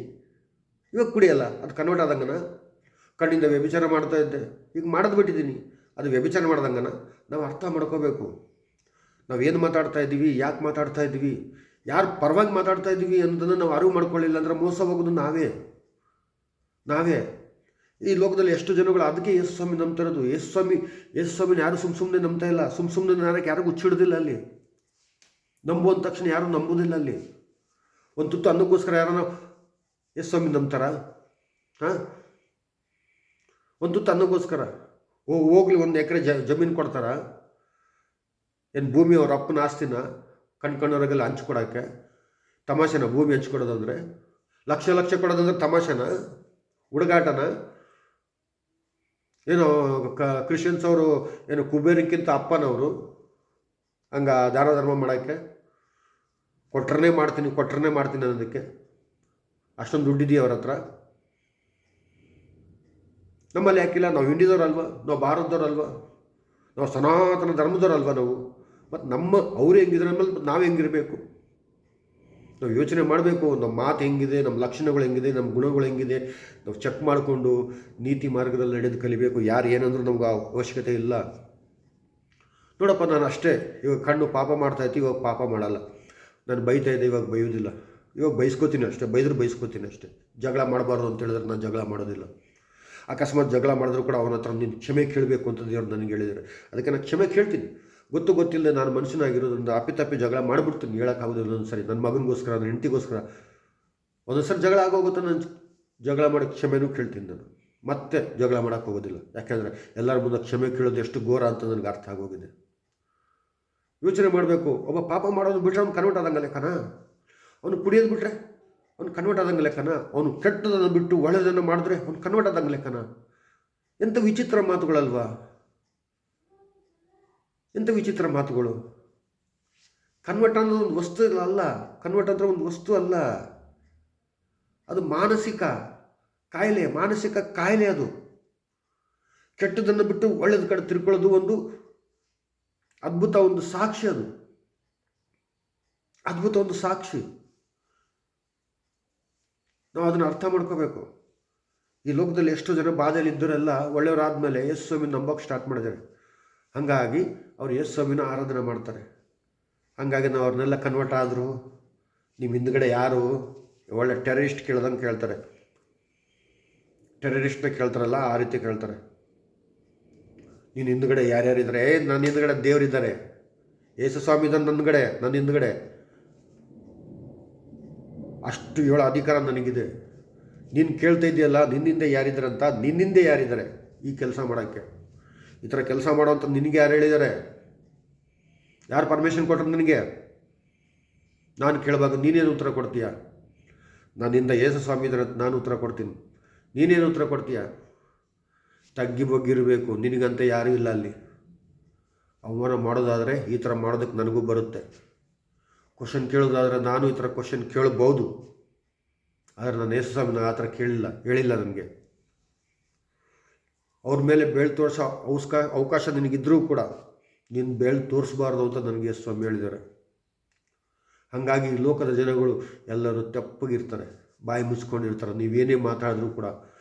ಇವಾಗ ಕುಡಿಯಲ್ಲ, ಅದು ಕನ್ವರ್ಟ್ ಆದಂಗನ? ಕಣ್ಣಿಂದ ವ್ಯಭಿಚಾರ ಮಾಡ್ತಾ ಇದ್ದೆ, ಈಗ ಮಾಡೋದು ಬಿಟ್ಟಿದ್ದೀನಿ, ಅದು ವ್ಯಭಿಚಾರ ಮಾಡ್ದಂಗನ? ನಾವು ಅರ್ಥ ಮಾಡ್ಕೋಬೇಕು. ನಾವೇನು ಮಾತಾಡ್ತಾ ಇದ್ದೀವಿ, ಯಾಕೆ ಮಾತಾಡ್ತಾ ಇದ್ದೀವಿ, ಯಾರು ಪರವಾಗಿ ಮಾತಾಡ್ತಾ ಇದ್ದೀವಿ ಅಂತಂದ್ರೆ ನಾವು ಅರಿವು ಮಾಡ್ಕೊಳ್ಳಿಲ್ಲ ಅಂದರೆ ಮೋಸ ಹೋಗೋದು ನಾವೇ. ಈ ಲೋಕದಲ್ಲಿ ಎಷ್ಟು ಜನಗಳು ಅದಕ್ಕೆ ಯೇಸು ಸ್ವಾಮಿ ನಂಬ್ತಾ ಇರೋದು. ಯೇಸು ಸ್ವಾಮಿನ ಯಾರು ಸುಮ್ಮನೆ ನಂಬ್ತಾ ಇಲ್ಲ. ಸುಮ್ಮನೆ ನಾರಕ್ಕೆ ಯಾರಿಗೂ ಹುಚ್ಚಿಡೋದಿಲ್ಲ. ಅಲ್ಲಿ ನಂಬುವಂದ ತಕ್ಷಣ ಯಾರೂ ನಂಬೋದಿಲ್ಲ. ಅಲ್ಲಿ ಒಂದು ತುತ್ತು ಅನ್ನಕ್ಕೋಸ್ಕರ ಯಾರನ್ನ ಯೇಸು ಸ್ವಾಮಿ ನಂಬ್ತಾರ? ಒಂದು ತುತ್ತು ಅನ್ನಕ್ಕೋಸ್ಕರ ಹೋಗ್ಲಿ 1 ಎಕರೆ ಜಮೀನು ಕೊಡ್ತಾರ? ಏನು ಭೂಮಿ ಅವ್ರ ಅಪ್ಪನ ಆಸ್ತಿನ ಕಣ್ಕಣ್ಣವರಿಗೆಲ್ಲ ಹಂಚ್ಕೊಡೋಕ್ಕೆ ತಮಾಷೆನ? ಭೂಮಿ ಹಂಚ್ಕೊಡೋದಂದರೆ ಲಕ್ಷ ಕೊಡೋದಂದ್ರೆ ತಮಾಷೆನ? ಹುಡುಗಾಟನ? ಏನೋ ಕ್ರಿಶ್ಚಿಯನ್ಸ್ ಅವರು ಏನು ಕುಬೇರಕ್ಕಿಂತ ಅಪ್ಪನವರು ದಾನ ಧರ್ಮ ಮಾಡೋಕ್ಕೆ? ಕೊಟ್ರನೇ ಮಾಡ್ತೀನಿ ಅನ್ನೋದಕ್ಕೆ ಅಷ್ಟೊಂದು ದುಡ್ಡಿದೆಯಾ ಅವ್ರ ಹತ್ರ? ನಮ್ಮಲ್ಲಿ ಯಾಕಿಲ್ಲ? ನಾವು ಇಂಡಿಯಾದವ್ರಲ್ವ, ನಾವು ಭಾರತದವ್ರಲ್ವ, ನಾವು ಸನಾತನ ಧರ್ಮದವ್ರಲ್ವ ನಾವು? ಮತ್ತು ಅವ್ರು ಹೆಂಗಿದ್ರೆ ನಮ್ಮಲ್ಲಿ ನಾವು ಹೆಂಗಿರಬೇಕು? ನಾವು ಯೋಚನೆ ಮಾಡಬೇಕು. ನಮ್ಮ ಮಾತು ಹೆಂಗಿದೆ, ನಮ್ಮ ಲಕ್ಷಣಗಳು ಹೆಂಗಿದೆ, ನಮ್ಮ ಗುಣಗಳು ಹೆಂಗಿದೆ, ನಾವು ಚೆಕ್ ಮಾಡಿಕೊಂಡು ನೀತಿ ಮಾರ್ಗದಲ್ಲಿ ನಡೆದು ಕಲಿಬೇಕು. ಯಾರು ಏನಂದ್ರೂ ನಮ್ಗೆ ಅವಶ್ಯಕತೆ ಇಲ್ಲ. ನೋಡಪ್ಪ, ನಾನು ಅಷ್ಟೇ ಇವಾಗ ಕಣ್ಣು ಪಾಪ ಮಾಡ್ತಾಯಿತ್ತು, ಇವಾಗ ಪಾಪ ಮಾಡಲ್ಲ. ನಾನು ಬೈತಾ ಇದ್ದೆ, ಇವಾಗ ಬೈಯೋದಿಲ್ಲ. ಇವಾಗ ಬೈಸ್ಕೋತೀನಿ ಅಷ್ಟೇ, ಬೈಸ್ಕೋತೀನಿ ಅಷ್ಟೇ. ಜಗಳ ಮಾಡಬಾರ್ದು ಅಂತ ಹೇಳಿದ್ರೆ ನಾನು ಜಗಳ ಮಾಡೋದಿಲ್ಲ. ಅಕಸ್ಮಾತ್ ಜಗಳ ಮಾಡಿದ್ರು ಕೂಡ ಅವನ ಹತ್ರ ನೀನು ಕ್ಷಮೆ ಕೇಳಬೇಕು ಅಂತ ದೇವ್ರು ನನಗೆ ಹೇಳಿದ್ದಾರೆ. ಅದಕ್ಕೆ ನಾನು ಕ್ಷಮೆ ಕೇಳ್ತೀನಿ. ಗೊತ್ತಿಲ್ಲದೆ ನಾನು ಮನುಷ್ಯನಾಗಿರೋದ್ರಿಂದ ಅಪ್ಪಿತಪ್ಪಿ ಜಗಳ ಮಾಡಿಬಿಡ್ತೀನಿ. ಹೇಳೋಕ್ಕಾಗೋದಿಲ್ಲ ಒಂದೊಂದು ಸರಿ. ನನ್ನ ಮಗನಿಗೋಸ್ಕರ, ನನ್ನ ಹೆಂಡತಿಗೋಸ್ಕರ ಒಂದೊಂದು ಸರಿ ಜಗಳ ಆಗೋಗುತ್ತೆ. ನಾನು ಜಗಳ ಮಾಡೋಕ್ಕೆ ಕ್ಷಮೆನೂ ಕೇಳ್ತೀನಿ. ನಾನು ಮತ್ತೆ ಜಗಳ ಮಾಡೋಕ್ಕೆ ಹೋಗೋದಿಲ್ಲ. ಯಾಕೆಂದರೆ ಎಲ್ಲರ ಮುಂದೆ ಕ್ಷಮೆ ಕೇಳೋದು ಎಷ್ಟು ಘೋರ ಅಂತ ನನಗೆ ಅರ್ಥ ಆಗೋಗಿದೆ. ಯೋಚನೆ ಮಾಡಬೇಕು. ಒಬ್ಬ ಪಾಪ ಮಾಡೋದು ಬಿಟ್ಟರೆ ಅವ್ನು ಕನ್ವರ್ಟ್ ಆದಂಗೆ ಲೆಕ್ಕನ? ಅವನು ಕುಡಿಯೋದು ಬಿಟ್ಟರೆ ಅವ್ನು ಕನ್ವರ್ಟ್ ಆದಂಗೆ ಲೆಕ್ಕನ? ಅವನು ಕೆಟ್ಟದನ್ನು ಬಿಟ್ಟು ಒಳ್ಳೆಯದನ್ನು ಮಾಡಿದ್ರೆ ಅವ್ನು ಕನ್ವರ್ಟ್ ಆದಂಗೆ ಲೆಕ್ಕನ? ಎಂಥ ವಿಚಿತ್ರ ಮಾತುಗಳಲ್ವಾ? ಎಂಥ ವಿಚಿತ್ರ ಮಾತುಗಳು. ಕನ್ವರ್ಟ್ ಅನ್ನೋದು ಒಂದು ವಸ್ತು ಅಲ್ಲ. ಕನ್ವರ್ಟ್ ಅಂದರೆ ಒಂದು ವಸ್ತು ಅಲ್ಲ, ಅದು ಮಾನಸಿಕ ಕಾಯಿಲೆ. ಮಾನಸಿಕ ಕಾಯಿಲೆ ಅದು. ಕೆಟ್ಟದನ್ನು ಬಿಟ್ಟು ಒಳ್ಳೆದ ಕಡೆ ತಿರ್ಕೊಳ್ಳೋದು ಒಂದು ಅದ್ಭುತ, ಒಂದು ಸಾಕ್ಷಿ. ಅದು ಅದ್ಭುತ, ಒಂದು ಸಾಕ್ಷಿ. ನಾವು ಅದನ್ನು ಅರ್ಥ ಮಾಡ್ಕೋಬೇಕು. ಈ ಲೋಕದಲ್ಲಿ ಎಷ್ಟು ಜನ ಬಾಧೆಯಲ್ಲಿ ಇದ್ದವರೆಲ್ಲ ಒಳ್ಳೆಯವರಾದ್ಮೇಲೆ ಯೇಸು ಸ್ವಾಮಿ ನಂಬೋಕೆ ಸ್ಟಾರ್ಟ್ ಮಾಡಿದ್ದಾರೆ. ಹಾಗಾಗಿ ಅವ್ರು ಯೇಸು ಸ್ವಾಮಿನ ಆರಾಧನೆ ಮಾಡ್ತಾರೆ. ಹಾಗಾಗಿ ನಾವು ಅವ್ರನ್ನೆಲ್ಲ ಕನ್ವರ್ಟ್ ಆದರು. ನಿಮ್ಮ ಹಿಂದ್ಗಡೆ ಯಾರು? ಒಳ್ಳೆ ಟೆರರಿಸ್ಟ್ ಕೇಳ್ದಂಗೆ ಕೇಳ್ತಾರೆ. ಟೆರರಿಸ್ಟ್ನ ಕೇಳ್ತಾರಲ್ಲ ಆ ರೀತಿ ಕೇಳ್ತಾರೆ. ನೀನು ಹಿಂದ್ಗಡೆ ಯಾರ್ಯಾರಿದ್ದಾರೆ? ನನ್ನ ಹಿಂದ್ಗಡೆ ದೇವರಿದ್ದಾರೆ, ಯೇಸು ಸ್ವಾಮಿ ಇದ್ದಾನೆ ನನ್ನ ಹಿಂದ್ಗಡೆ. ಅಷ್ಟು ಹೇಳೋ ಅಧಿಕಾರ ನನಗಿದೆ. ನೀನು ಕೇಳ್ತಾ ಇದೆಯಲ್ಲ ನಿನ್ನಿಂದ ಯಾರಿದ್ದಾರೆ ಅಂತ. ನಿನ್ನಿಂದೆ ಯಾರಿದ್ದಾರೆ ಈ ಕೆಲಸ ಮಾಡೋಕ್ಕೆ? ಈ ಥರ ಕೆಲಸ ಮಾಡೋವಂಥ ನಿನಗೆ ಯಾರು ಹೇಳಿದ್ದಾರೆ? ಯಾರು ಪರ್ಮಿಷನ್ ಕೊಟ್ಟರು ನಿನಗೆ? ನಾನು ಕೇಳುವಾಗ ನೀನೇನು ಉತ್ತರ ಕೊಡ್ತೀಯ? ನನ್ನಿಂದ ಯೇಸು ಸ್ವಾಮಿ ಇದ್ದಾರೆ ಅಂತ ನಾನು ಉತ್ತರ ಕೊಡ್ತೀನಿ. ನೀನೇನು ಉತ್ತರ ಕೊಡ್ತೀಯ? ತಗ್ಗಿ ಬಗ್ಗಿರಬೇಕು. ನಿನಗಂತ ಯಾರೂ ಇಲ್ಲ ಅಲ್ಲಿ. ಅವಮಾನ ಮಾಡೋದಾದರೆ ಈ ಥರ ಮಾಡೋದಕ್ಕೆ ನನಗೂ ಬರುತ್ತೆ. ಕ್ವಶನ್ ಕೇಳೋದಾದರೆ ನಾನು ಈ ಥರ ಕ್ವಶನ್ ಕೇಳಬಹುದು. ಆದರೆ ನಾನು ಯೇಸು ಸ್ವಾಮಿನ ಆ ಥರ ಹೇಳಿಲ್ಲ ನನಗೆ. ಅವ್ರ ಮೇಲೆ ಬೇಳೆ ತೋರಿಸೋ ಅವಕಾಶ ನಿನಗಿದ್ರೂ ಕೂಡ ನೀನು ಬೇಳೆ ತೋರಿಸ್ಬಾರ್ದು ಅಂತ ನನಗೆ ಯೇಸು ಸ್ವಾಮಿ ಹೇಳಿದ್ದಾರೆ. ಹಾಗಾಗಿ ಈ ಲೋಕದ ಜನಗಳು ಎಲ್ಲರೂ ತೆಪ್ಪಗಿರ್ತಾರೆ, ಬಾಯಿ ಮುಚ್ಕೊಂಡಿರ್ತಾರೆ. ನೀವೇನೇ ಮಾತಾಡಿದ್ರೂ ಕೂಡ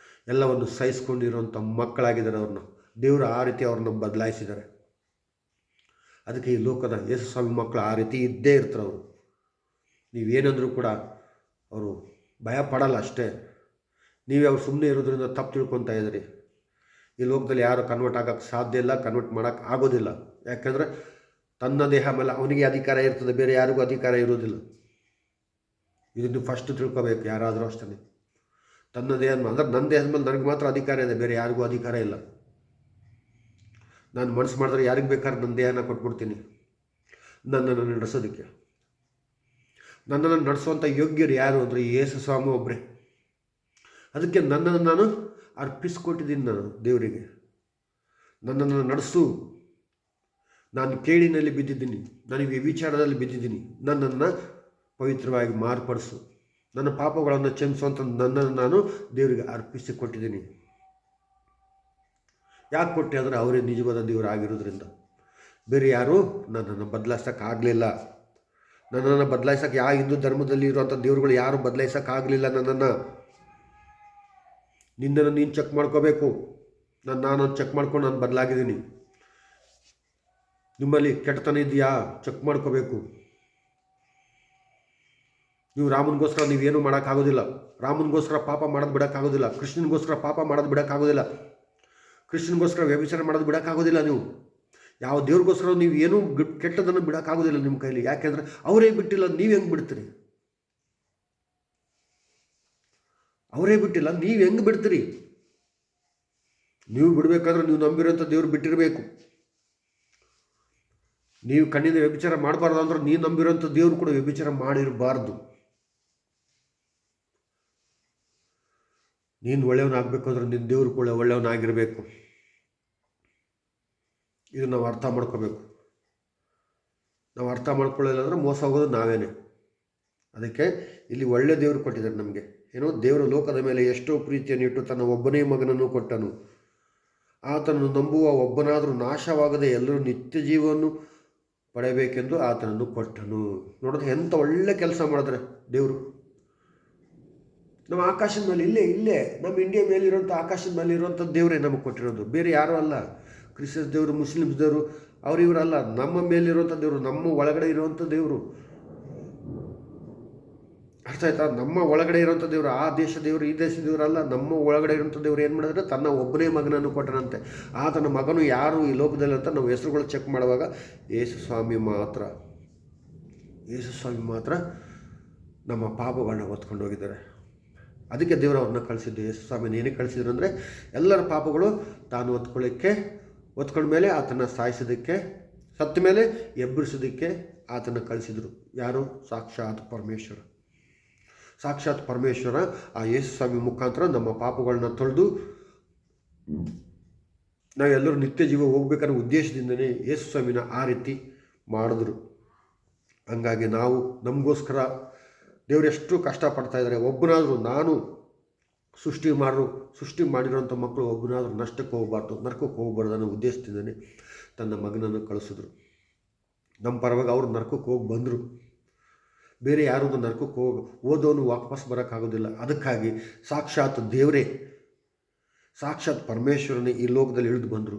ಎಲ್ಲವನ್ನು ಸಹಿಸ್ಕೊಂಡಿರೋಂಥ ಮಕ್ಕಳಾಗಿದ್ದಾರೆ. ದೇವರು ಆ ರೀತಿ ಅವ್ರನ್ನ ಬದಲಾಯಿಸಿದ್ದಾರೆ. ಅದಕ್ಕೆ ಈ ಲೋಕದ ಯೇಸು ಸ್ವಾಮಿ ಮಕ್ಕಳು ಆ ರೀತಿ ಇದ್ದೇ ಇರ್ತಾರೆ. ಅವರು ನೀವೇನಂದರೂ ಕೂಡ ಅವರು ಭಯ ಪಡಲ್ಲ ಅಷ್ಟೇ. ನೀವೇ ಅವ್ರು ಸುಮ್ಮನೆ ಇರೋದ್ರಿಂದ ತಪ್ಪು ತಿಳ್ಕೊತಾ ಇದ್ದೀರಿ. ಈ ಲೋಕದಲ್ಲಿ ಯಾರು ಕನ್ವರ್ಟ್ ಆಗೋಕ್ಕೆ ಸಾಧ್ಯ ಇಲ್ಲ, ಕನ್ವರ್ಟ್ ಮಾಡೋಕ್ಕೆ ಆಗೋದಿಲ್ಲ. ಯಾಕೆಂದರೆ ತನ್ನ ದೇಹ ಮೇಲೆ ಅವನಿಗೆ ಅಧಿಕಾರ ಇರ್ತದೆ, ಬೇರೆ ಯಾರಿಗೂ ಅಧಿಕಾರ ಇರೋದಿಲ್ಲ. ಇದನ್ನು ಫಸ್ಟ್ ತಿಳ್ಕೋಬೇಕು. ಯಾರಾದರೂ ಅಷ್ಟೇ ತನ್ನ ದೇಹ ಅಂದರೆ ನನ್ನ ದೇಹದ ಮೇಲೆ ನನಗೆ ಮಾತ್ರ ಅಧಿಕಾರ ಇದೆ, ಬೇರೆ ಯಾರಿಗೂ ಅಧಿಕಾರ ಇಲ್ಲ. ನಾನು ಮನಸ್ಸು ಮಾಡಿದ್ರೆ ಯಾರಿಗೆ ಬೇಕಾದ್ರೆ ನನ್ನ ದೇಹನ ಕೊಟ್ಬಿಡ್ತೀನಿ ನನ್ನನ್ನು ನಡೆಸೋದಕ್ಕೆ. ನನ್ನನ್ನು ನಡೆಸುವಂಥ ಯೋಗ್ಯರು ಯಾರು ಅಂದರೆ ಯೇಸು ಸ್ವಾಮಿ ಒಬ್ಬರೇ. ಅದಕ್ಕೆ ನನ್ನನ್ನು ನಾನು ಅರ್ಪಿಸ್ಕೊಟ್ಟಿದ್ದೀನಿ. ನಾನು ದೇವರಿಗೆ ನನ್ನನ್ನು ನಡೆಸು. ನಾನು ಕೇಳಿನಲ್ಲಿ ಬಿದ್ದಿದ್ದೀನಿ, ನನಗೆ ವ್ಯಭಿಚಾರದಲ್ಲಿ ಬಿದ್ದಿದ್ದೀನಿ, ನನ್ನನ್ನು ಪವಿತ್ರವಾಗಿ ಮಾರ್ಪಡಿಸು. ನನ್ನ ಪಾಪಗಳನ್ನು ಕ್ಷಮಿಸುವಂಥ ನನ್ನನ್ನು ನಾನು ದೇವರಿಗೆ ಅರ್ಪಿಸಿಕೊಟ್ಟಿದ್ದೀನಿ. ಯಾಕೆ ಕೊಟ್ಟೆ ಅಂದರೆ ಅವರೇ ನಿಜವಾದ ದೇವರು ಆಗಿರೋದ್ರಿಂದ. ಬೇರೆ ಯಾರೂ ನನ್ನನ್ನು ಬದಲಾಯಿಸೋಕ್ಕಾಗಲಿಲ್ಲ. ನನ್ನನ್ನು ಬದಲಾಯಿಸೋಕ್ಕೆ ಯಾವ ಹಿಂದೂ ಧರ್ಮದಲ್ಲಿ ಇರುವಂಥ ದೇವರುಗಳು ಯಾರು ಬದಲಾಯಿಸೋಕ್ಕಾಗಲಿಲ್ಲ ನನ್ನನ್ನು. ನಿನ್ನನ್ನು ನೀನು ಚೆಕ್ ಮಾಡ್ಕೋಬೇಕು. ನಾನು ಚೆಕ್ ಮಾಡ್ಕೊಂಡು ನಾನು ಬದಲಾಗಿದ್ದೀನಿ. ನಿಮ್ಮಲ್ಲಿ ಕೆಟ್ಟತನ ಇದೆಯಾ ಚೆಕ್ ಮಾಡ್ಕೋಬೇಕು. ನೀವು ರಾಮನಿಗೋಸ್ಕರ ನೀವೇನು ಮಾಡೋಕ್ಕಾಗೋದಿಲ್ಲ. ರಾಮನಿಗೋಸ್ಕರ ಪಾಪ ಮಾಡೋದು ಬಿಡೋಕ್ಕಾಗೋದಿಲ್ಲ. ಕೃಷ್ಣನಿಗೋಸ್ಕರ ಪಾಪ ಮಾಡೋದು ಬಿಡೋಕ್ಕಾಗೋದಿಲ್ಲ. ಕೃಷ್ಣನಿಗೋಸ್ಕರ ವ್ಯಭಿಚಾರ ಮಾಡೋದು ಬಿಡೋಕ್ಕಾಗೋದಿಲ್ಲ. ನೀವು ಯಾವ ದೇವ್ರಿಗೋಸ್ಕರ ನೀವು ಏನೂ ಕೆಟ್ಟದನ್ನು ಬಿಡೋಕ್ಕಾಗೋದಿಲ್ಲ ನಿಮ್ಮ ಕೈಲಿ. ಯಾಕೆಂದರೆ ಅವರೇ ಬಿಟ್ಟಿಲ್ಲ, ನೀವು ಹೆಂಗೆ ಬಿಡ್ತೀರಿ? ಅವರೇ ಬಿಟ್ಟಿಲ್ಲ, ನೀವು ಹೆಂಗೆ ಬಿಡ್ತೀರಿ? ನೀವು ಬಿಡಬೇಕಾದ್ರೆ ನೀವು ನಂಬಿರೋಂಥ ದೇವ್ರು ಬಿಟ್ಟಿರಬೇಕು. ನೀವು ಕಣ್ಣಿಂದ ವ್ಯಭಿಚಾರ ಮಾಡಬಾರ್ದು ಅಂದ್ರೆ ನೀವು ನಂಬಿರೋಂಥ ದೇವರು ಕೂಡ ವ್ಯಭಿಚಾರ ಮಾಡಿರಬಾರ್ದು. ನೀನು ಒಳ್ಳೆಯವನಾಗಬೇಕು ಅಂದ್ರೆ ನಿನ್ನ ದೇವರು ಕೂಡ ಒಳ್ಳೆಯವನಾಗಿರಬೇಕು. ಇದು ನಾವು ಅರ್ಥ ಮಾಡ್ಕೋಬೇಕು. ನಾವು ಅರ್ಥ ಮಾಡ್ಕೊಳ್ಳಿಲ್ಲ ಅಂದರೆ ಮೋಸ ಹೋಗೋದು ನಾವೇನೆ. ಅದಕ್ಕೆ ಇಲ್ಲಿ ಒಳ್ಳೆ ದೇವರು ಕೊಟ್ಟಿದ್ದಾರೆ ನಮಗೆ. ಏನೋ ದೇವರು ಲೋಕದ ಮೇಲೆ ಎಷ್ಟೋ ಪ್ರೀತಿಯನ್ನು ಇಟ್ಟು ತನ್ನ ಒಬ್ಬನೇ ಮಗನನ್ನು ಕೊಟ್ಟನು. ಆತನನ್ನು ನಂಬುವ ಒಬ್ಬನಾದರೂ ನಾಶವಾಗದೆ ಎಲ್ಲರೂ ನಿತ್ಯ ಜೀವವನ್ನು ಪಡೆಯಬೇಕೆಂದು ಆತನನ್ನು ಕೊಟ್ಟನು. ನೋಡಿದ್ರೆ ಎಂಥ ಒಳ್ಳೆ ಕೆಲಸ ಮಾಡಿದ್ರೆ ದೇವರು. ನಮ್ಮ ಆಕಾಶದ ಮೇಲೆ ಇಲ್ಲೇ ನಮ್ಮ ಇಂಡಿಯಾ ಮೇಲಿರುವಂಥ ಆಕಾಶದ ಮೇಲೆ ಇರುವಂಥ ದೇವರೇ ನಮಗೆ ಕೊಟ್ಟಿರೋದು, ಬೇರೆ ಯಾರೂ ಅಲ್ಲ. ಕ್ರಿಶ್ಚಿಯನ್ಸ್ ದೇವರು, ಮುಸ್ಲಿಮ್ಸ್ ದೇವರು, ಇವರಲ್ಲ. ನಮ್ಮ ಮೇಲಿರುವಂಥ ದೇವರು, ನಮ್ಮ ಒಳಗಡೆ ಇರುವಂಥ ದೇವರು. ಅರ್ಥ ಆಯ್ತಾ? ನಮ್ಮ ಒಳಗಡೆ ಇರುವಂಥ ದೇವರು, ಆ ದೇಶ ದೇವರು ಈ ದೇಶ ದೇವರಲ್ಲ. ನಮ್ಮ ಒಳಗಡೆ ಇರುವಂಥ ದೇವರು ಏನು ಮಾಡಿದ್ರೆ ತನ್ನ ಒಬ್ಬನೇ ಮಗನನ್ನು ಕೊಟ್ಟನಂತೆ. ಆತನ ಮಗನು ಯಾರು ಈ ಲೋಕದಲ್ಲಿ ಅಂತ ನಾವು ಹೆಸರುಗಳು ಚೆಕ್ ಮಾಡುವಾಗ ಯೇಸು ಸ್ವಾಮಿ ಮಾತ್ರ ನಮ್ಮ ಪಾಪಗಳನ್ನ ಹೊತ್ಕೊಂಡು ಹೋಗಿದ್ದಾರೆ. ಅದಕ್ಕೆ ದೇವರು ಅವ್ರನ್ನ ಕಳಿಸಿದ್ದು. ಯೇಸು ಸ್ವಾಮಿನ ಏನಕ್ಕೆ ಕಳಿಸಿದ್ರು ಅಂದರೆ ಎಲ್ಲರ ಪಾಪಗಳು ತಾನು ಹೊತ್ಕೊಂಡ ಮೇಲೆ ಆತನ ಸಾಯಿಸೋದಕ್ಕೆ, ಸತ್ತ ಮೇಲೆ ಎಬ್ಬರಿಸೋದಕ್ಕೆ ಆತನ ಕಳಿಸಿದರು. ಯಾರು? ಸಾಕ್ಷಾತ್ ಪರಮೇಶ್ವರ ಆ ಯೇಸು ಸ್ವಾಮಿ ಮುಖಾಂತರ ನಮ್ಮ ಪಾಪಗಳನ್ನ ತೊಳೆದು ನಾವೆಲ್ಲರೂ ನಿತ್ಯ ಜೀವ ಹೋಗ್ಬೇಕನ್ನೋ ಉದ್ದೇಶದಿಂದನೇ ಯೇಸು ಸ್ವಾಮಿನ ಆ ರೀತಿ ಮಾಡಿದ್ರು. ಹಂಗಾಗಿ ನಾವು ನಮಗೋಸ್ಕರ ದೇವರು ಎಷ್ಟು ಕಷ್ಟಪಡ್ತಾಯಿದ್ದಾರೆ. ಒಬ್ಬನಾದರೂ ನಾನು ಸೃಷ್ಟಿ ಮಾಡಿರೋಂಥ ಮಕ್ಕಳು ಒಬ್ಬನಾದರೂ ನಷ್ಟಕ್ಕೆ ಹೋಗಬಾರ್ದು, ನರಕಕ್ಕೆ ಹೋಗಬಾರ್ದು ಅನ್ನೋ ಉದ್ದೇಶದಿಂದನೇ ತನ್ನ ಮಗನನ್ನು ಕಳಿಸಿದ್ರು. ನಮ್ಮ ಪರವಾಗಿ ಅವರು ನರಕಕ್ಕೆ ಹೋಗಿ ಬಂದರು. ಬೇರೆ ಯಾರೂ ನರಕಕ್ಕೆ ಓದೋನು ವಾಪಸ್ ಬರೋಕ್ಕಾಗೋದಿಲ್ಲ. ಅದಕ್ಕಾಗಿ ಸಾಕ್ಷಾತ್ ದೇವರೇ, ಸಾಕ್ಷಾತ್ ಪರಮೇಶ್ವರನೇ ಈ ಲೋಕದಲ್ಲಿ ಇಳಿದು ಬಂದರು.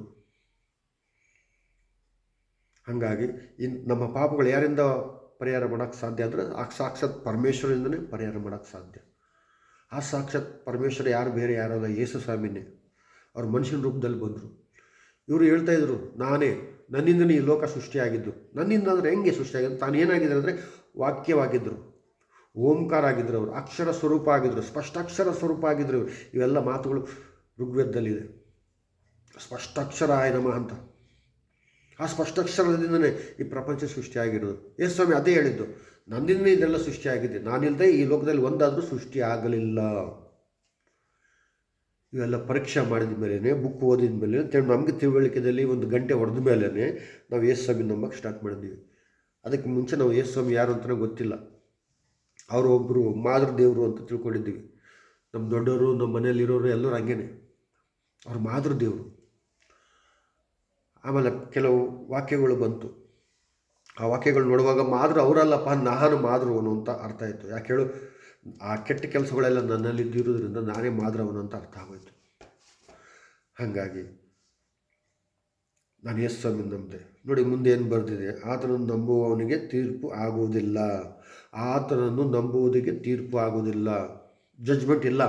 ಹಾಗಾಗಿ ನಮ್ಮ ಪಾಪಗಳು ಯಾರಿಂದ ಪರಿಹಾರ ಮಾಡೋಕ್ಕೆ ಸಾಧ್ಯ ಅಂದರೆ ಆ ಸಾಕ್ಷಾತ್ ಪರಮೇಶ್ವರದಿಂದನೇ ಪರಿಹಾರ ಮಾಡೋಕ್ಕೆ ಸಾಧ್ಯ. ಆ ಸಾಕ್ಷಾತ್ ಪರಮೇಶ್ವರ ಯಾರು ಬೇರೆ ಯಾರಲ್ಲ, ಯೇಸು ಸ್ವಾಮಿನೇ. ಅವ್ರು ಮನುಷ್ಯನ ರೂಪದಲ್ಲಿ ಬಂದರು. ಇವರು ಹೇಳ್ತಾಯಿದ್ರು, ನನ್ನಿಂದನೇ ಈ ಲೋಕ ಸೃಷ್ಟಿಯಾಗಿದ್ದು. ನನ್ನಿಂದ ಅಂದರೆ ಹೆಂಗೆ ಸೃಷ್ಟಿಯಾಗಿದ್ದು? ತಾನು ಏನಾಗಿದ್ದಾರೆ ಅಂದರೆ ವಾಕ್ಯವಾಗಿದ್ದರು, ಓಂಕಾರ ಆಗಿದ್ದರು, ಅವರು ಅಕ್ಷರ ಸ್ವರೂಪ ಆಗಿದ್ದರು, ಸ್ಪಷ್ಟಾಕ್ಷರ ಸ್ವರೂಪ ಆಗಿದ್ದರು. ಇವೆಲ್ಲ ಮಾತುಗಳು ಋಗ್ವೇದದಲ್ಲಿದೆ. ಸ್ಪಷ್ಟಾಕ್ಷರಾಯ ನಮಃ ಅಂತ. ಆ ಸ್ಪಷ್ಟಾಕ್ಷರದಿಂದನೇ ಈ ಪ್ರಪಂಚ ಸೃಷ್ಟಿಯಾಗಿರೋದು. ಯೇಸು ಸ್ವಾಮಿ ಅದೇ ಹೇಳಿದ್ದು, ನನ್ನಿಂದ ಇದೆಲ್ಲ ಸೃಷ್ಟಿಯಾಗಿದೆ, ನಾನಿಲ್ಲದೆ ಈ ಲೋಕದಲ್ಲಿ ಒಂದಾದರೂ ಸೃಷ್ಟಿ ಆಗಲಿಲ್ಲ. ಇವೆಲ್ಲ ಪರೀಕ್ಷೆ ಮಾಡಿದ ಮೇಲೇ, ಬುಕ್ ಓದಿದ ಮೇಲೆ, ನಮಗೆ ತಿಳುವಳಿಕೆಯಲ್ಲಿ ಒಂದು ಗಂಟೆ ಹೊಡೆದ ಮೇಲೇ ನಾವು ಯೇಸು ಸ್ವಾಮಿ ನಂಬಕ್ಕೆ ಸ್ಟಾರ್ಟ್ ಮಾಡಿದ್ದೀವಿ. ಅದಕ್ಕೆ ಮುಂಚೆ ನಾವು ಯೇಸು ಸ್ವಾಮಿ ಯಾರು ಅಂತಲೇ ಗೊತ್ತಿಲ್ಲ. ಅವರು ಒಬ್ಬರು ಮಾದೃ ದೇವರು ಅಂತ ತಿಳ್ಕೊಂಡಿದ್ದೀವಿ. ನಮ್ಮ ದೊಡ್ಡವರು, ನಮ್ಮ ಮನೆಯಲ್ಲಿರೋರು ಎಲ್ಲರೂ ಹಂಗೇನೆ, ಅವ್ರು ಮಾದೃ ದೇವರು. ಆಮೇಲೆ ಕೆಲವು ವಾಕ್ಯಗಳು ಬಂತು. ಆ ವಾಕ್ಯಗಳು ನೋಡುವಾಗ ಮಾದೃ ಅವರಲ್ಲಪ್ಪ, ನಾನು ಮಾದೃವನು ಅಂತ ಅರ್ಥ ಆಯಿತು. ಯಾಕೆ ಹೇಳು, ಆ ಕೆಟ್ಟ ಕೆಲಸಗಳೆಲ್ಲ ನನ್ನಲ್ಲಿದ್ದಿರೋದ್ರಿಂದ ನಾನೇ ಮಾದೃವನು ಅಂತ ಅರ್ಥ ಆಗೋಯ್ತು. ಹಾಗಾಗಿ ನಾನು ಯೇಸು ಸ್ವಾಮಿ ನಂಬಿದೆ. ನೋಡಿ ಮುಂದೆ ಏನು ಬರೆದಿದೆ, ಆತನನ್ನು ನಂಬುವವನಿಗೆ ತೀರ್ಪು ಆಗುವುದಿಲ್ಲ. ಆತನನ್ನು ನಂಬುವುದಕ್ಕೆ ತೀರ್ಪು ಆಗುವುದಿಲ್ಲ, ಜಡ್ಜ್ಮೆಂಟ್ ಇಲ್ಲ.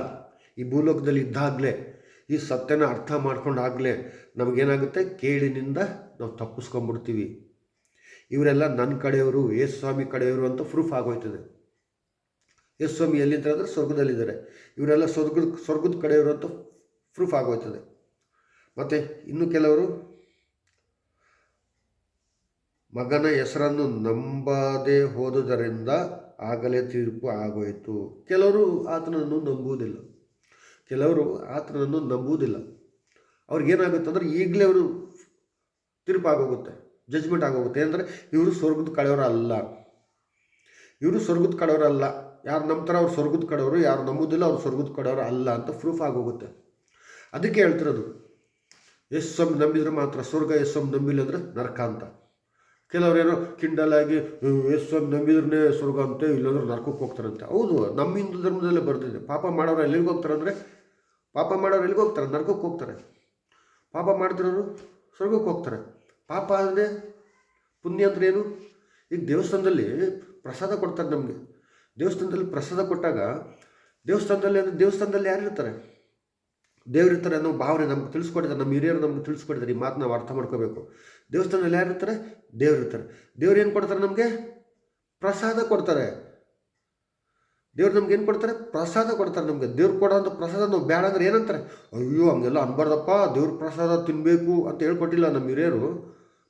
ಈ ಭೂಲೋಕದಲ್ಲಿ ಇದ್ದಾಗಲೇ, ಈ ಸತ್ಯನ ಅರ್ಥ ಮಾಡ್ಕೊಂಡಾಗಲೇ ನಮಗೇನಾಗುತ್ತೆ, ಕೇಳಿನಿಂದ ನಾವು ತಪ್ಪಿಸ್ಕೊಂಡ್ಬಿಡ್ತೀವಿ. ಇವರೆಲ್ಲ ನನ್ನ ಕಡೆಯವರು, ಯೇಸು ಸ್ವಾಮಿ ಕಡೆಯವರು ಅಂತ ಪ್ರೂಫ್ ಆಗೋಯ್ತದೆ. ಯೇಸು ಸ್ವಾಮಿ ಎಲ್ಲಿದ್ದಾರೆ ಅಂದರೆ ಸ್ವರ್ಗದಲ್ಲಿದ್ದಾರೆ. ಇವರೆಲ್ಲ ಸ್ವರ್ಗದ ಕಡೆಯವರು ಅಂತ ಪ್ರೂಫ್ ಆಗೋಯ್ತದೆ. ಮತ್ತು ಇನ್ನು ಕೆಲವರು ಮಗನ ಹೆಸರನ್ನು ನಂಬದೇ ಹೋದುದರಿಂದ ಆಗಲೇ ತೀರ್ಪು ಆಗೋಯಿತು. ಕೆಲವರು ಆತನನ್ನು ನಂಬುವುದಿಲ್ಲ. ಅವ್ರಿಗೇನಾಗುತ್ತೆ ಅಂದರೆ ಈಗಲೇ ಅವರು ತೀರ್ಪು ಆಗೋಗುತ್ತೆ, ಜಡ್ಜ್ಮೆಂಟ್ ಆಗೋಗುತ್ತೆ. ಅಂದರೆ ಇವರು ಸ್ವರ್ಗದ ಕಡೆಯವರಲ್ಲ. ಯಾರು ನಂಬ್ತಾರೆ ಅವ್ರು ಸ್ವರ್ಗದ ಕಡೆಯವರು, ಯಾರು ನಂಬುವುದಿಲ್ಲ ಅವ್ರು ಸ್ವರ್ಗದ ಕಡೆಯವರು ಅಲ್ಲ ಅಂತ ಪ್ರೂಫ್ ಆಗೋಗುತ್ತೆ. ಅದಕ್ಕೆ ಹೇಳ್ತಿರೋದು, ಯೇಸು ಸ್ವಾಮಿ ನಂಬಿದರೆ ಮಾತ್ರ ಸ್ವರ್ಗ, ಯೇಸು ಸ್ವಾಮಿ ನಂಬಿಲ್ಲ ಅಂದರೆ ನರಕ ಅಂತ. ಕೆಲವರೇನೋ ಕಿಂಡಲಾಗಿ ಯೇಸು ಸ್ವಾಮಿ ನಂಬಿದ್ರೆ ಸ್ವರ್ಗ ಅಂತೆ, ಇಲ್ಲಾಂದ್ರೆ ನರಕಕ್ಕೆ ಹೋಗ್ತಾರಂತೆ. ಹೌದು, ನಮ್ಮ ಹಿಂದೂ ಧರ್ಮದಲ್ಲೇ ಬರ್ತಿದೆ. ಪಾಪ ಮಾಡೋರು ಎಲ್ಲಿಗೆ ಹೋಗ್ತಾರೆ ಅಂದರೆ, ನರಕಕ್ಕೆ ಹೋಗ್ತಾರೆ. ಪಾಪ ಮಾಡ್ತಿರೋರು ಸ್ವರ್ಗಕ್ಕೆ ಹೋಗ್ತಾರೆ. ಪಾಪ ಅಂದರೆ ಪುಣ್ಯ ಅಂದ್ರೆ ಏನು? ಈಗ ದೇವಸ್ಥಾನದಲ್ಲಿ ಪ್ರಸಾದ ಕೊಡ್ತಾರೆ ನಮಗೆ. ದೇವಸ್ಥಾನದಲ್ಲಿ ಪ್ರಸಾದ ಕೊಟ್ಟಾಗ ದೇವಸ್ಥಾನದಲ್ಲಿ ಯಾರಿರ್ತಾರೆ? ದೇವರಿರ್ತಾರೆ ಅನ್ನೋ ಭಾವನೆ ನಮ್ಗೆ ತಿಳಿಸ್ಕೊಟ್ಟಿದ್ದಾರೆ, ನಮ್ಮ ಹಿರಿಯರು ನಮ್ಗೆ ತಿಳಿಸ್ಕೊಟ್ಟಿದ್ದಾರೆ. ಈ ಮಾತು ನಾವು ಅರ್ಥ ಮಾಡ್ಕೋಬೇಕು. ದೇವಸ್ಥಾನದಲ್ಲಿ ಯಾರಿರ್ತಾರೆ? ದೇವರಿರ್ತಾರೆ. ದೇವ್ರು ಏನು ಕೊಡ್ತಾರೆ? ನಮಗೆ ಪ್ರಸಾದ ಕೊಡ್ತಾರೆ. ದೇವ್ರು ನಮ್ಗೆ ಏನು ಕೊಡ್ತಾರೆ? ಪ್ರಸಾದ ಕೊಡ್ತಾರೆ. ನಮಗೆ ದೇವ್ರು ಕೊಡೋಂಥ ಪ್ರಸಾದ ನಾವು ಬೇಡ ಅಂದ್ರೆ ಏನಂತಾರೆ? ಅಯ್ಯೋ ಹಂಗೆಲ್ಲ ಅನ್ಬಾರ್ದಪ್ಪ, ದೇವ್ರ ಪ್ರಸಾದ ತಿನ್ನಬೇಕು ಅಂತ ಹೇಳ್ಕೊಟ್ಟಿಲ್ಲ ನಮ್ಮ ಹಿರಿಯರು.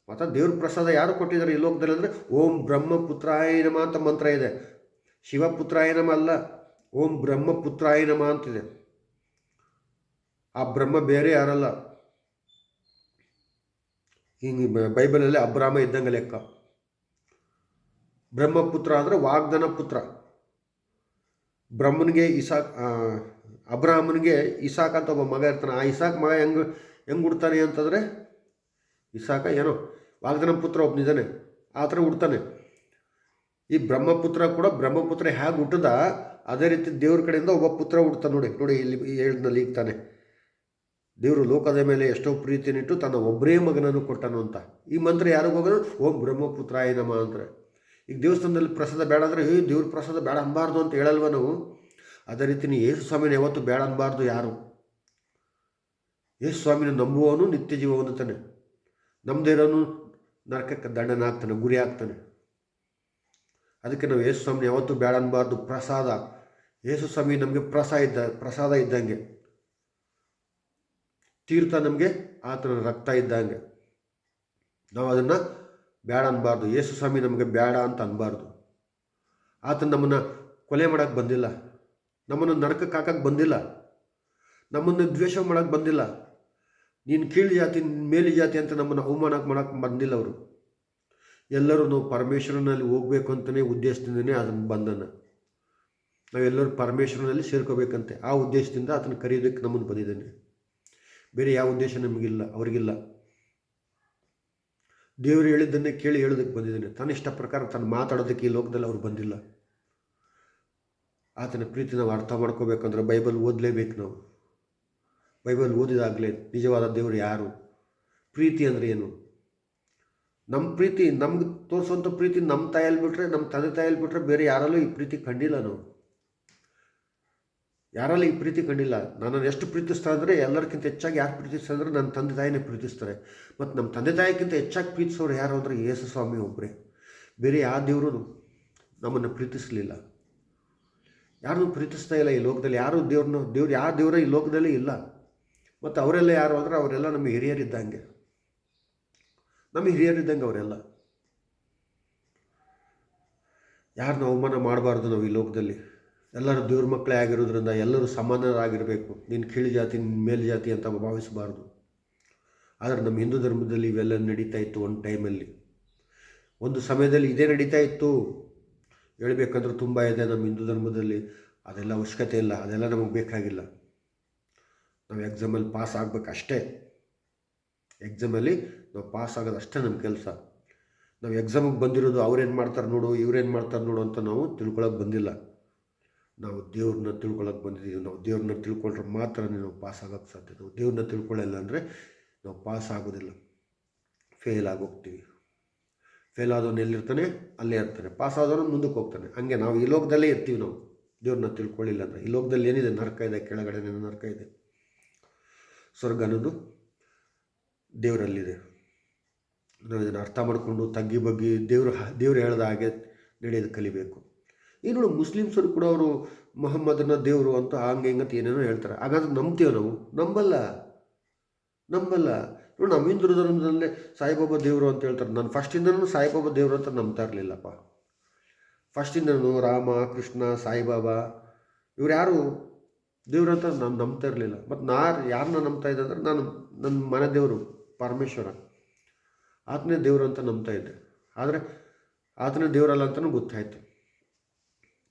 ಮತ್ತು ದೇವ್ರ ಪ್ರಸಾದ ಯಾರು ಕೊಟ್ಟಿದ್ದಾರೆ ಈ ಲೋಕದಲ್ಲಿ ಅಂದರೆ, ಓಂ ಬ್ರಹ್ಮಪುತ್ರಾಯ ನಮಃ ಅಂತ ಮಂತ್ರ ಇದೆ. ಶಿವಪುತ್ರಾಯ ನಮಃ ಅಲ್ಲ, ಓಂ ಬ್ರಹ್ಮಪುತ್ರಾಯ ನಮಃ ಅಂತಿದೆ. ಆ ಬ್ರಹ್ಮ ಬೇರೆ ಯಾರಲ್ಲ. ಹಿಂಗೆ ಬೈಬಲಲ್ಲಿ ಅಬ್ರಾಮ ಇದ್ದಂಗೆ ಲೆಕ್ಕ. ಬ್ರಹ್ಮಪುತ್ರ ಅಂದರೆ ವಾಗ್ದಾನ ಪುತ್ರ. ಬ್ರಹ್ಮನಿಗೆ ಅಬ್ರಾಹ್ಮನಿಗೆ ಇಸಾಕ್ ಅಂತ ಒಬ್ಬ ಮಗ ಇರ್ತಾನೆ. ಆ ಇಸಾಕ್ ಮಗ ಹೆಂಗೆ ಹುಡ್ತಾನೆ ಅಂತಂದರೆ, ಇಸಾಕ ಏನೋ ವಾಗ್ದಾನ ಪುತ್ರ ಒಬ್ಬನಿದ್ದಾನೆ, ಆ ಥರ ಹುಡ್ತಾನೆ. ಈ ಬ್ರಹ್ಮಪುತ್ರ ಹೇಗೆ ಹುಟ್ಟದ, ಅದೇ ರೀತಿ ದೇವ್ರ ಕಡೆಯಿಂದ ಒಬ್ಬ ಪುತ್ರ ಹುಡ್ತಾನೆ. ನೋಡಿ ಇಲ್ಲಿ ಹೇಳಿದ್ನಲ್ಲಿ ಈಗ ತಾನೆ ದೇವರು ಲೋಕದ ಮೇಲೆ ಎಷ್ಟೋ ಪ್ರೀತಿನಿಟ್ಟು ತನ್ನ ಒಬ್ಬರೇ ಮಗನನ್ನು ಕೊಟ್ಟನು ಅಂತ. ಈ ಮಂತ್ರ ಯಾರಿಗೂ ಹೋಗೋದು? ಓಂ ಬ್ರಹ್ಮಪುತ್ರಾಯ ನಮಃ ಅಂತಾರೆ. ಈಗ ದೇವಸ್ಥಾನದಲ್ಲಿ ಪ್ರಸಾದ ಬೇಡ ಅಂದರೆ, ದೇವ್ರ ಪ್ರಸಾದ ಬೇಡ ಅನ್ಬಾರ್ದು ಅಂತ ಹೇಳಲ್ವ ನಾವು? ಅದೇ ರೀತಿ ಯೇಸು ಸ್ವಾಮಿನ ಯಾವತ್ತು ಬೇಡ ಅನ್ಬಾರ್ದು ಯಾರು. ಯೇಸು ಸ್ವಾಮಿನ ನಂಬುವವನು ನಿತ್ಯ ಜೀವ ಹೊಂದುತ್ತಾನೆ, ನಮ್ಮದೇ ಇರೋನು ನರಕಕ್ಕೆ ದಂಡನ ಆಗ್ತಾನೆ, ಗುರಿ ಆಗ್ತಾನೆ. ಅದಕ್ಕೆ ನಾವು ಯೇಸು ಸ್ವಾಮಿನ ಯಾವತ್ತೂ ಬೇಡ ಅನ್ಬಾರ್ದು. ಪ್ರಸಾದ ಯೇಸು ಸ್ವಾಮಿ ನಮಗೆ ಪ್ರಸಾದ ಇದ್ದಂಗೆ, ತೀರ್ಥ ನಮಗೆ ಆತನ ರಕ್ತ ಇದ್ದಂಗೆ. ನಾವು ಅದನ್ನು ಬೇಡ ಅನ್ಬಾರ್ದು. ಯೇಸು ಸ್ವಾಮಿ ನಮಗೆ ಬೇಡ ಅಂತ ಅನ್ಬಾರ್ದು. ಆತನ ನಮ್ಮನ್ನು ಕೊಲೆ ಮಾಡೋಕ್ಕೆ ಬಂದಿಲ್ಲ, ನಮ್ಮನ್ನು ನರಕಕ್ಕೆ ಹಾಕಕ್ಕೆ ಬಂದಿಲ್ಲ, ನಮ್ಮನ್ನು ದ್ವೇಷ ಮಾಡೋಕ್ಕೆ ಬಂದಿಲ್ಲ, ನೀನು ಕೀಳು ಜಾತಿ ಮೇಲು ಜಾತಿ ಅಂತ ನಮ್ಮನ್ನು ಅವಮಾನ ಮಾಡೋಕ್ಕೆ ಬಂದಿಲ್ಲ. ಅವರು ಎಲ್ಲರೂ ನಾವು ಪರಮೇಶ್ವರನಲ್ಲಿ ಹೋಗಬೇಕು ಅಂತಲೇ ಉದ್ದೇಶದಿಂದನೇ ಅದನ್ನು ಬಂದನ. ನಾವೆಲ್ಲರೂ ಪರಮೇಶ್ವರನಲ್ಲಿ ಸೇರ್ಕೋಬೇಕಂತೆ. ಆ ಉದ್ದೇಶದಿಂದ ಆತನ ಕರೆಯೋದಕ್ಕೆ ನಮ್ಮನ್ನು ಬಂದಿದ್ದಾನೆ. ಬೇರೆ ಯಾವ ಉದ್ದೇಶ ನಮಗಿಲ್ಲ, ಅವರಿಗಿಲ್ಲ. ದೇವರು ಹೇಳಿದ್ದನ್ನೇ ಕೇಳಿ ಹೇಳೋದಕ್ಕೆ ಬಂದಿದ್ದಾನೆ. ತನ್ನ ಇಷ್ಟ ಪ್ರಕಾರ ತಾನು ಮಾತಾಡೋದಕ್ಕೆ ಈ ಲೋಕದಲ್ಲಿ ಅವ್ರು ಬಂದಿಲ್ಲ. ಆತನ ಪ್ರೀತಿ ನಾವು ಅರ್ಥ ಮಾಡ್ಕೋಬೇಕಂದ್ರೆ ಬೈಬಲ್ ಓದಲೇಬೇಕು. ನಾವು ಬೈಬಲ್ ಓದಿದಾಗಲೇ ನಿಜವಾದ ದೇವರು ಯಾರು, ಪ್ರೀತಿ ಅಂದರೆ ಏನು, ನಮ್ಮ ಪ್ರೀತಿ ನಮ್ಗೆ ತೋರಿಸುವಂಥ ಪ್ರೀತಿ ನಮ್ಮ ತಾಯಲ್ಲಿ ಬಿಟ್ಟರೆ, ನಮ್ಮ ತಂದೆ ತಾಯಲ್ಲಿ ಬಿಟ್ಟರೆ ಬೇರೆ ಯಾರಲ್ಲೂ ಈ ಪ್ರೀತಿ ಕಂಡಿಲ್ಲ. ನಾವು ಯಾರಲ್ಲೂ ಈ ಪ್ರೀತಿ ಕಂಡಿಲ್ಲ. ನನ್ನನ್ನು ಎಷ್ಟು ಪ್ರೀತಿಸ್ತಾರೆ ಅಂದರೆ, ಎಲ್ಲರಿಗಿಂತ ಹೆಚ್ಚಾಗಿ ಯಾರು ಪ್ರೀತಿಸ್ತಾರೆ ಅಂದರೆ ನನ್ನ ತಂದೆ ತಾಯಿನೇ ಪ್ರೀತಿಸ್ತಾರೆ. ಮತ್ತು ನಮ್ಮ ತಂದೆ ತಾಯಿಗಿಂತ ಹೆಚ್ಚಾಗಿ ಪ್ರೀತಿಸೋರು ಯಾರು ಅಂದರೆ ಯೇಸು ಸ್ವಾಮಿ ಒಬ್ಬರೇ. ಬೇರೆ ಯಾವ ದೇವರು ನಮ್ಮನ್ನು ಪ್ರೀತಿಸಲಿಲ್ಲ. ಯಾರೂ ಪ್ರೀತಿಸ್ತಾ ಇಲ್ಲ ಈ ಲೋಕದಲ್ಲಿ. ಯಾರು ದೇವ್ರು ಯಾವ ದೇವರ ಈ ಲೋಕದಲ್ಲಿ ಇಲ್ಲ. ಮತ್ತು ಅವರೆಲ್ಲ ಯಾರು ಅಂದರೆ ಅವರೆಲ್ಲ ನಮ್ಮ ಹಿರಿಯರಿದ್ದಂಗೆ, ಅವರೆಲ್ಲ. ಯಾರನ್ನ ಅವಮಾನ ಮಾಡಬಾರ್ದು ನಾವು ಈ ಲೋಕದಲ್ಲಿ. ಎಲ್ಲರೂ ದೇವ್ರ ಮಕ್ಕಳೇ ಆಗಿರೋದ್ರಿಂದ ಎಲ್ಲರೂ ಸಮಾನರಾಗಿರಬೇಕು. ನೀನು ಕೀಳು ಜಾತಿ, ನಿನ್ನ ಮೇಲು ಜಾತಿ ಅಂತ ಭಾವಿಸಬಾರ್ದು. ಆದರೆ ನಮ್ಮ ಹಿಂದೂ ಧರ್ಮದಲ್ಲಿ ಇವೆಲ್ಲ ನಡೀತಾ ಇತ್ತು. ಒಂದು ಟೈಮಲ್ಲಿ, ಒಂದು ಸಮಯದಲ್ಲಿ ಇದೇ ನಡೀತಾ ಇತ್ತು. ಹೇಳ್ಬೇಕಂದ್ರೆ ತುಂಬ ಇದೆ ನಮ್ಮ ಹಿಂದೂ ಧರ್ಮದಲ್ಲಿ. ಅದೆಲ್ಲ ಅವಶ್ಯಕತೆ ಇಲ್ಲ, ಅದೆಲ್ಲ ನಮಗೆ ಬೇಕಾಗಿಲ್ಲ. ನಾವು ಎಕ್ಸಾಮಲ್ಲಿ ಪಾಸ್ ಆಗಬೇಕಷ್ಟೇ. ಎಕ್ಸಾಮಲ್ಲಿ ನಾವು ಪಾಸ್ ಆಗೋದು ಅಷ್ಟೇ ನಮ್ಮ ಕೆಲಸ. ನಾವು ಎಕ್ಸಾಮಿಗೆ ಬಂದಿರೋದು ಅವ್ರೇನು ಮಾಡ್ತಾರೆ ನೋಡು, ಇವ್ರೇನು ಮಾಡ್ತಾರೆ ನೋಡು ಅಂತ ನಾವು ತಿಳ್ಕೊಳಕ್ಕೆ ಬಂದಿಲ್ಲ. ನಾವು ದೇವ್ರನ್ನ ತಿಳ್ಕೊಳಕ್ಕೆ ಬಂದಿದ್ದೀವಿ. ನಾವು ದೇವ್ರನ್ನ ತಿಳ್ಕೊಂಡ್ರೆ ಮಾತ್ರ ನಾವು ಪಾಸ್ ಆಗೋಕ್ಕೆ ಸಾಧ್ಯ. ನಾವು ದೇವ್ರನ್ನ ತಿಳ್ಕೊಳ್ಳಿಲ್ಲ ಅಂದರೆ ನಾವು ಪಾಸ್ ಆಗೋದಿಲ್ಲ, ಫೇಲ್ ಆಗೋಗ್ತೀವಿ. ಫೇಲ್ ಆದವನು ಎಲ್ಲಿರ್ತಾನೆ ಅಲ್ಲೇ ಇರ್ತಾನೆ, ಪಾಸ್ ಆದವನು ಮುಂದಕ್ಕೆ ಹೋಗ್ತಾನೆ. ಹಂಗೆ ನಾವು ಈ ಲೋಕದಲ್ಲೇ ಇರ್ತೀವಿ. ನಾವು ದೇವ್ರನ್ನ ತಿಳ್ಕೊಳ್ಳಿಲ್ಲ ಅಂದರೆ ಈ ಲೋಕದಲ್ಲಿ ಏನಿದೆ, ನರಕ ಇದೆ, ಕೆಳಗಡೆ ನರಕ ಇದೆ. ಸ್ವರ್ಗ ಅನ್ನೋದು ದೇವರಲ್ಲಿದೆ. ನಾವು ಇದನ್ನು ಅರ್ಥ ಮಾಡಿಕೊಂಡು ತಗ್ಗಿ ಬಗ್ಗಿ ದೇವರು ಹೇಳ್ದ ಹಾಗೆ ನಡೆಯೋದು ಕಲಿಬೇಕು. ಈಗ ನೋಡಿ, ಮುಸ್ಲಿಮ್ಸರು ಕೂಡ ಅವರು ಮೊಹಮ್ಮದನ ದೇವರು ಅಂತ ಹಂಗೆ ಹಿಂಗಂತ ಏನೇನೋ ಹೇಳ್ತಾರೆ. ಹಾಗಾದ್ರೆ ನಂಬ್ತೀವಿ ನಾವು? ನಂಬಲ್ಲ. ನೋಡಿ, ನಮ್ಮ ಹಿಂದೂ ಧರ್ಮದಲ್ಲೇ ಸಾಯಿಬಾಬಾ ದೇವರು ಅಂತ ಹೇಳ್ತಾರೆ. ನಾನು ಫಸ್ಟಿಂದನೂ ಸಾಯಿಬಾಬಾ ದೇವರು ಅಂತ ನಂಬ್ತಾ ಇರಲಿಲ್ಲಪ್ಪ. ಫಸ್ಟಿಂದನೂ ರಾಮ, ಕೃಷ್ಣ, ಸಾಯಿಬಾಬಾ ಇವ್ರು ಯಾರು ದೇವರು ಅಂತ ನಾನು ನಂಬ್ತಾ ಇರಲಿಲ್ಲ. ಮತ್ತು ಯಾರನ್ನ ನಂಬ್ತಾ ಇದ್ದೆ ಅಂದರೆ, ನಾನು ನನ್ನ ಮನೆ ದೇವರು ಪರಮೇಶ್ವರ, ಆತನೇ ದೇವರು ಅಂತ ನಂಬ್ತಾ ಇದ್ದೆ. ಆದರೆ ಆತನೇ ದೇವರಲ್ಲ ಅಂತಲೂ ಗೊತ್ತಾಯಿತು.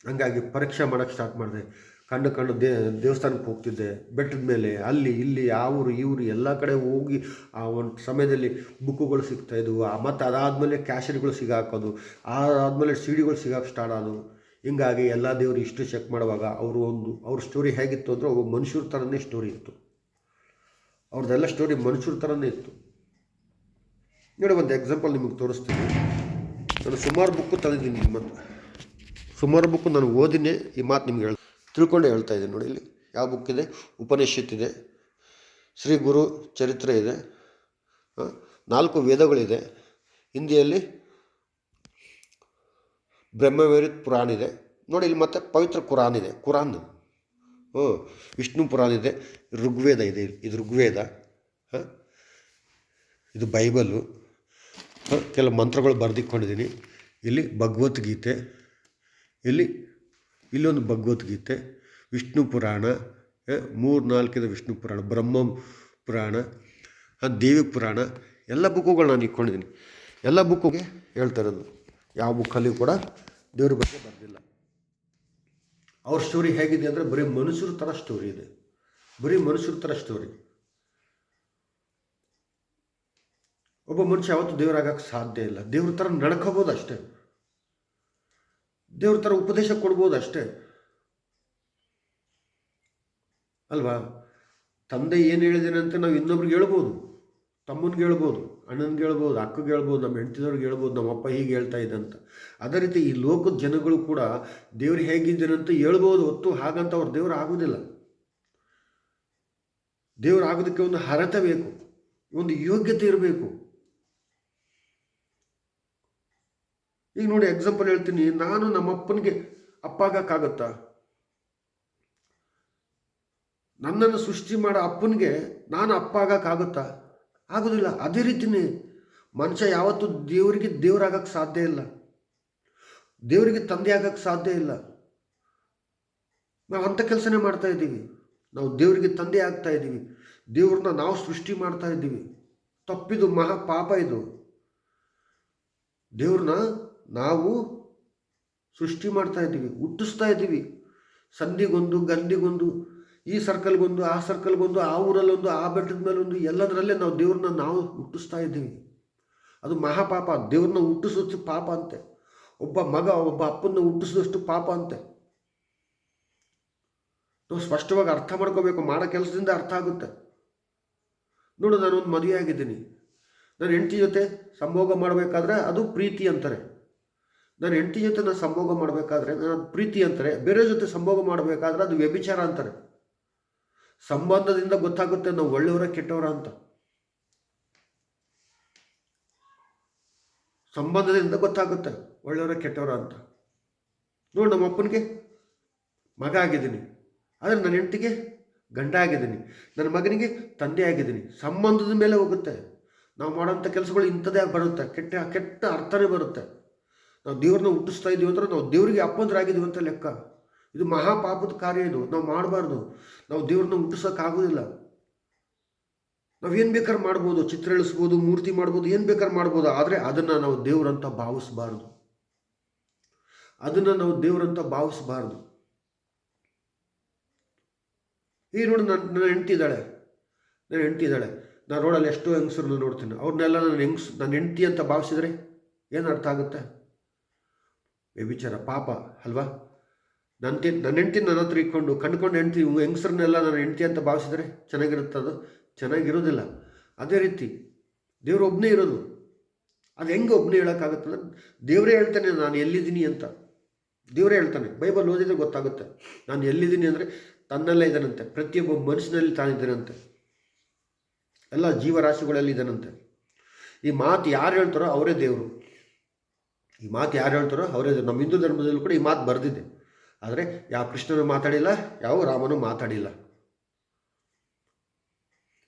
ಹಂಗಾಗಿ ಪರೀಕ್ಷೆ ಮಾಡೋಕ್ಕೆ ಸ್ಟಾರ್ಟ್ ಮಾಡಿದೆ. ಕಂಡು ದೇವಸ್ಥಾನಕ್ಕೆ ಹೋಗ್ತಿದ್ದೆ. ಬೆಟ್ಟದ ಮೇಲೆ ಅಲ್ಲಿ ಇಲ್ಲಿ ಆ ಊರು ಈ ಊರು ಎಲ್ಲ ಕಡೆ ಹೋಗಿ ಆ ಒಂದು ಸಮಯದಲ್ಲಿ ಬುಕ್ಕುಗಳು ಸಿಗ್ತಾಯಿದ್ವು. ಮತ್ತು ಅದಾದಮೇಲೆ ಕ್ಯಾಸೆಟ್ಗಳು ಸಿಗಾಕೋದು, ಅದಾದಮೇಲೆ ಸಿ ಡಿಗಳು ಸಿಗೋಕ್ಕೆ ಸ್ಟಾರ್ಟ್ ಆದವು. ಹಿಂಗಾಗಿ ಎಲ್ಲ ದೇವರು ಇಷ್ಟು ಚೆಕ್ ಮಾಡುವಾಗ ಅವ್ರ ಸ್ಟೋರಿ ಹೇಗಿತ್ತು ಅಂದರೆ, ಒಬ್ಬ ಮನುಷ್ಯರ ಥರನೇ ಸ್ಟೋರಿ ಇತ್ತು. ಅವ್ರದ್ದೆಲ್ಲ ಸ್ಟೋರಿ ಮನುಷ್ಯರ ಥರನೇ ಇತ್ತು. ನೋಡಿ, ಒಂದು ಎಕ್ಸಾಂಪಲ್ ನಿಮಗೆ ತೋರಿಸ್ತೀನಿ. ನಾನು ಸುಮಾರು ಬುಕ್ಕು ತಂದಿದ್ದೀನಿ. ಸುಮಾರು ಬುಕ್ಕು ನಾನು ಓದಿನೇ ಈ ಮಾತು ನಿಮ್ಗೆ ತಿಳ್ಕೊಂಡೆ ಹೇಳ್ತಾ ಇದ್ದೀನಿ. ನೋಡಿ, ಇಲ್ಲಿ ಯಾವ ಬುಕ್ ಇದೆ? ಉಪನಿಷತ್ ಇದೆ, ಶ್ರೀ ಗುರು ಚರಿತ್ರೆ ಇದೆ, 4 ವೇದಗಳಿದೆ, ಹಿಂದಿಯಲ್ಲಿ ಬ್ರಹ್ಮವೇದ ಪುರಾಣ ಇದೆ. ನೋಡಿ, ಇಲ್ಲಿ ಮತ್ತೆ ಪವಿತ್ರ ಕುರಾನ್ ಇದೆ. ವಿಷ್ಣು ಪುರಾಣ ಇದೆ, ಋಗ್ವೇದ ಇದೆ. ಇದು ಋಗ್ವೇದ, ಇದು ಬೈಬಲು. ಕೆಲವು ಮಂತ್ರಗಳು ಬರೆದಿಟ್ಕೊಂಡಿದ್ದೀನಿ. ಇಲ್ಲಿ ಭಗವದ್ಗೀತೆ, ಇಲ್ಲೊಂದು ಭಗವದ್ಗೀತೆ, ವಿಷ್ಣು ಪುರಾಣ, 3-4 ಇದೆ ವಿಷ್ಣು ಪುರಾಣ, ಬ್ರಹ್ಮ ಪುರಾಣ, ದೇವಿ ಪುರಾಣ, ಎಲ್ಲ ಬುಕ್ಕುಗಳು ನಾನು ಇಟ್ಕೊಂಡಿದ್ದೀನಿ. ಎಲ್ಲ ಬುಕ್ಕಿಗೆ ಹೇಳ್ತಾ ಇರೋದು. ಯಾವ ಬುಕ್ಕಲ್ಲಿ ಕೂಡ ದೇವ್ರ ಬಗ್ಗೆ ಬರೆದಿಲ್ಲ. ಅವ್ರ ಸ್ಟೋರಿ ಹೇಗಿದೆ ಅಂದರೆ, ಬರೀ ಮನುಷ್ಯರ ಥರ ಸ್ಟೋರಿ ಇದೆ. ಒಬ್ಬ ಮನುಷ್ಯ ಯಾವತ್ತೂ ದೇವರಾಗಕ್ಕೆ ಸಾಧ್ಯ ಇಲ್ಲ. ದೇವ್ರ ಥರ ನಡ್ಕೋಬೋದು ಅಷ್ಟೇ, ದೇವ್ರ ಥರ ಉಪದೇಶ ಕೊಡ್ಬೋದು ಅಷ್ಟೇ ಅಲ್ವಾ? ತಂದೆ ಏನು ಹೇಳಿದ್ದೇನೆ ಅಂತ ನಾವು ಇನ್ನೊಬ್ರಿಗೆ ಹೇಳ್ಬೋದು, ತಮ್ಮನಿಗೆ ಹೇಳ್ಬೋದು, ಅಣ್ಣನಿಗೆ ಹೇಳ್ಬೋದು, ಅಕ್ಕಗೆ ಹೇಳ್ಬೋದು, ನಮ್ಮ ಹೆಂಡತಿದವ್ರಿಗೆ ಹೇಳ್ಬೋದು, ನಮ್ಮ ಅಪ್ಪ ಹೀಗೆ ಹೇಳ್ತಾ ಇದ್ದ ಅಂತ. ಅದೇ ರೀತಿ ಈ ಲೋಕದ ಜನಗಳು ಕೂಡ ದೇವ್ರು ಹೇಗಿದ್ದೇನೆ ಅಂತ ಹೇಳ್ಬೋದು ಹೊತ್ತು ಹಾಗಂತ ಅವ್ರು ದೇವ್ರು ಆಗೋದಿಲ್ಲ. ದೇವ್ರು ಆಗೋದಕ್ಕೆ ಒಂದು ಅರ್ಹತೆ ಬೇಕು, ಒಂದು ಯೋಗ್ಯತೆ ಇರಬೇಕು. ಈಗ ನೋಡಿ, ಎಕ್ಸಾಂಪಲ್ ಹೇಳ್ತೀನಿ. ನಾನು ನಮ್ಮ ಅಪ್ಪನಿಗೆ ಅಪ್ಪ ಆಗಕ್ಕಾಗತ್ತಾ? ನನ್ನನ್ನು ಸೃಷ್ಟಿ ಮಾಡೋ ಅಪ್ಪನಿಗೆ ನಾನು ಅಪ್ಪ ಆಗೋಕ್ಕಾಗುತ್ತಾ? ಆಗೋದಿಲ್ಲ. ಅದೇ ರೀತಿಯೇ ಮನುಷ್ಯ ಯಾವತ್ತೂ ದೇವರಿಗೆ ದೇವರಾಗಕ್ಕೆ ಸಾಧ್ಯ ಇಲ್ಲ, ದೇವರಿಗೆ ತಂದೆ ಆಗಕ್ಕೆ ಸಾಧ್ಯ ಇಲ್ಲ. ನಾವು ಅಂಥ ಕೆಲಸನೇ ಮಾಡ್ತಾ ಇದ್ದೀವಿ. ನಾವು ದೇವರಿಗೆ ತಂದೆ ಆಗ್ತಾ ಇದ್ದೀವಿ, ದೇವ್ರನ್ನ ನಾವು ಸೃಷ್ಟಿ ಮಾಡ್ತಾ ಇದ್ದೀವಿ. ತಪ್ಪಿದು, ಮಹಾ ಪಾಪ ಇದು. ದೇವ್ರನ್ನ ನಾವು ಸೃಷ್ಟಿ ಮಾಡ್ತಾ ಇದ್ದೀವಿ, ಹುಟ್ಟಿಸ್ತಾ ಇದ್ದೀವಿ. ಸಂಧಿಗೊಂದು, ಗಂಧಿಗೊಂದು, ಈ ಸರ್ಕಲ್ಗೊಂದು, ಆ ಸರ್ಕಲ್ಗೊಂದು, ಆ ಊರಲ್ಲೊಂದು, ಆ ಬೆಟ್ಟದ ಮೇಲೊಂದು, ಎಲ್ಲದರಲ್ಲೇ ನಾವು ದೇವ್ರನ್ನ ನಾವು ಹುಟ್ಟಿಸ್ತಾ ಇದ್ದೀವಿ. ಅದು ಮಹಾಪಾಪ. ದೇವ್ರನ್ನ ಹುಟ್ಟಿಸೋಷ್ಟು ಪಾಪ ಅಂತೆ. ಒಬ್ಬ ಮಗ ಒಬ್ಬ ಅಪ್ಪನ್ನ ಹುಟ್ಟಿಸಿದಷ್ಟು ಪಾಪ ಅಂತೆ. ನಾವು ಸ್ಪಷ್ಟವಾಗಿ ಅರ್ಥ ಮಾಡ್ಕೋಬೇಕು. ಮಾಡೋ ಕೆಲಸದಿಂದ ಅರ್ಥ ಆಗುತ್ತೆ. ನೋಡು, ನಾನೊಂದು ಮದುವೆ ಆಗಿದ್ದೀನಿ. ನಾನು ಹೆಂಡತಿ ಜೊತೆ ಸಂಭೋಗ ಮಾಡಬೇಕಾದ್ರೆ ಅದು ಪ್ರೀತಿ ಅಂತಾರೆ. ನಾನು ಹೆಂಡತಿ ಜೊತೆ ನಾನು ಸಂಭೋಗ ಮಾಡಬೇಕಾದ್ರೆ ನಾನು ಪ್ರೀತಿ ಅಂತಾರೆ. ಬೇರೆ ಜೊತೆ ಸಂಭೋಗ ಮಾಡಬೇಕಾದ್ರೆ ಅದು ವ್ಯಭಿಚಾರ ಅಂತಾರೆ. ಸಂಬಂಧದಿಂದ ಗೊತ್ತಾಗುತ್ತೆ ನಾವು ಒಳ್ಳೆಯವರ ಕೆಟ್ಟವರ ಅಂತ. ಸಂಬಂಧದಿಂದ ಗೊತ್ತಾಗುತ್ತೆ ಒಳ್ಳೆಯವರ ಕೆಟ್ಟವರ ಅಂತ. ನೋಡಿ, ನಮ್ಮ ಅಪ್ಪನಿಗೆ ಮಗ ಆಗಿದ್ದೀನಿ, ಆದರೆ ನನ್ನ ಹೆಂಡತಿಗೆ ಗಂಡ ಆಗಿದ್ದೀನಿ, ನನ್ನ ಮಗನಿಗೆ ತಂದೆ ಆಗಿದ್ದೀನಿ. ಸಂಬಂಧದ ಮೇಲೆ ಹೋಗುತ್ತೆ. ನಾವು ಮಾಡೋಂಥ ಕೆಲಸಗಳು ಇಂಥದ್ದೇ ಬರುತ್ತೆ, ಕೆಟ್ಟ ಅರ್ಥನೇ ಬರುತ್ತೆ. ನಾವು ದೇವ್ರನ್ನ ಹುಟ್ಟಿಸ್ತಾ ಇದ್ದೀವಿ ಅಂದ್ರೆ ನಾವು ದೇವರಿಗೆ ಅಪ್ಪಂದ್ರಾಗಿದ್ದೀವಿ ಅಂತ ಲೆಕ್ಕ. ಇದು ಮಹಾಪಾಪದ ಕಾರ್ಯ. ಇದು ನಾವು ಮಾಡಬಾರ್ದು. ನಾವು ದೇವ್ರನ್ನ ಹುಟ್ಟಿಸೋಕ್ಕಾಗೋದಿಲ್ಲ. ನಾವೇನು ಬೇಕಾದ್ರೆ ಮಾಡ್ಬೋದು, ಚಿತ್ರ ಇಳಿಸ್ಬೋದು, ಮೂರ್ತಿ ಮಾಡ್ಬೋದು, ಏನು ಬೇಕಾದ್ರೆ ಮಾಡ್ಬೋದು. ಆದರೆ ಅದನ್ನು ನಾವು ದೇವ್ರಂತ ಭಾವಿಸಬಾರ್ದು. ಅದನ್ನು ನಾವು ದೇವ್ರಂತ ಭಾವಿಸಬಾರ್ದು. ಈ ನೋಡಿ, ನನ್ನ ಹೆಂಡತಿ ಇದ್ದಾಳೆ. ನಾನು ರೋಡಲ್ಲಿ ಎಷ್ಟೋ ಹೆಂಗಸರನ್ನ ನೋಡ್ತೀನಿ. ಅವ್ರನ್ನೆಲ್ಲ ನನ್ನ ಹೆಂಡತಿ ಅಂತ ಭಾವಿಸಿದ್ರೆ ಏನು ಅರ್ಥ ಆಗುತ್ತೆ? ವ್ಯಭಿಚಾರ, ಪಾಪ ಅಲ್ವಾ? ನನ್ನ ಹೆಂಡತಿ ನನ್ನ ಹತ್ರ ಇಟ್ಕೊಂಡು ಕಂಡುಕೊಂಡು ಹೆಂಗಸರನ್ನೆಲ್ಲ ನನ್ನ ಹೆಂಡತಿ ಅಂತ ಭಾವಿಸಿದ್ರೆ ಚೆನ್ನಾಗಿರುತ್ತೆ? ಅದು ಚೆನ್ನಾಗಿರೋದಿಲ್ಲ. ಅದೇ ರೀತಿ ದೇವರು ಒಬ್ಬನೇ ಇರೋದು. ಅದು ಹೆಂಗೆ ಒಬ್ಬನೇ ಹೇಳೋಕ್ಕಾಗುತ್ತಂದ್ರೆ ದೇವರೇ ಹೇಳ್ತಾನೆ ನಾನು ಎಲ್ಲಿದ್ದೀನಿ ಅಂತ. ದೇವರೇ ಹೇಳ್ತಾನೆ. ಬೈಬಲ್ ಓದಿದ್ರೆ ಗೊತ್ತಾಗುತ್ತೆ. ನಾನು ಎಲ್ಲಿದ್ದೀನಿ ಅಂದರೆ ತನ್ನಲ್ಲೇ ಇದ್ದಾನಂತೆ. ಪ್ರತಿಯೊಬ್ಬ ಮನುಷ್ಯನಲ್ಲಿ ತಾನಿದ್ದಾನಂತೆ. ಎಲ್ಲ ಜೀವರಾಶಿಗಳಲ್ಲಿ ಇದ್ದಾನಂತೆ. ಈ ಮಾತು ಯಾರು ಹೇಳ್ತಾರೋ ಅವರೇ ದೇವರು. ಈ ಮಾತು ಯಾರು ಹೇಳ್ತಾರೋ ಅವರೇ ದೇವರು. ನಮ್ಮ ಹಿಂದೂ ಧರ್ಮದಲ್ಲೂ ಕೂಡ ಈ ಮಾತು ಬರೆದಿದೆ. ಆದರೆ ಯಾವ ಕೃಷ್ಣನು ಮಾತಾಡಿಲ್ಲ, ಯಾವ ರಾಮನು ಮಾತಾಡಿಲ್ಲ.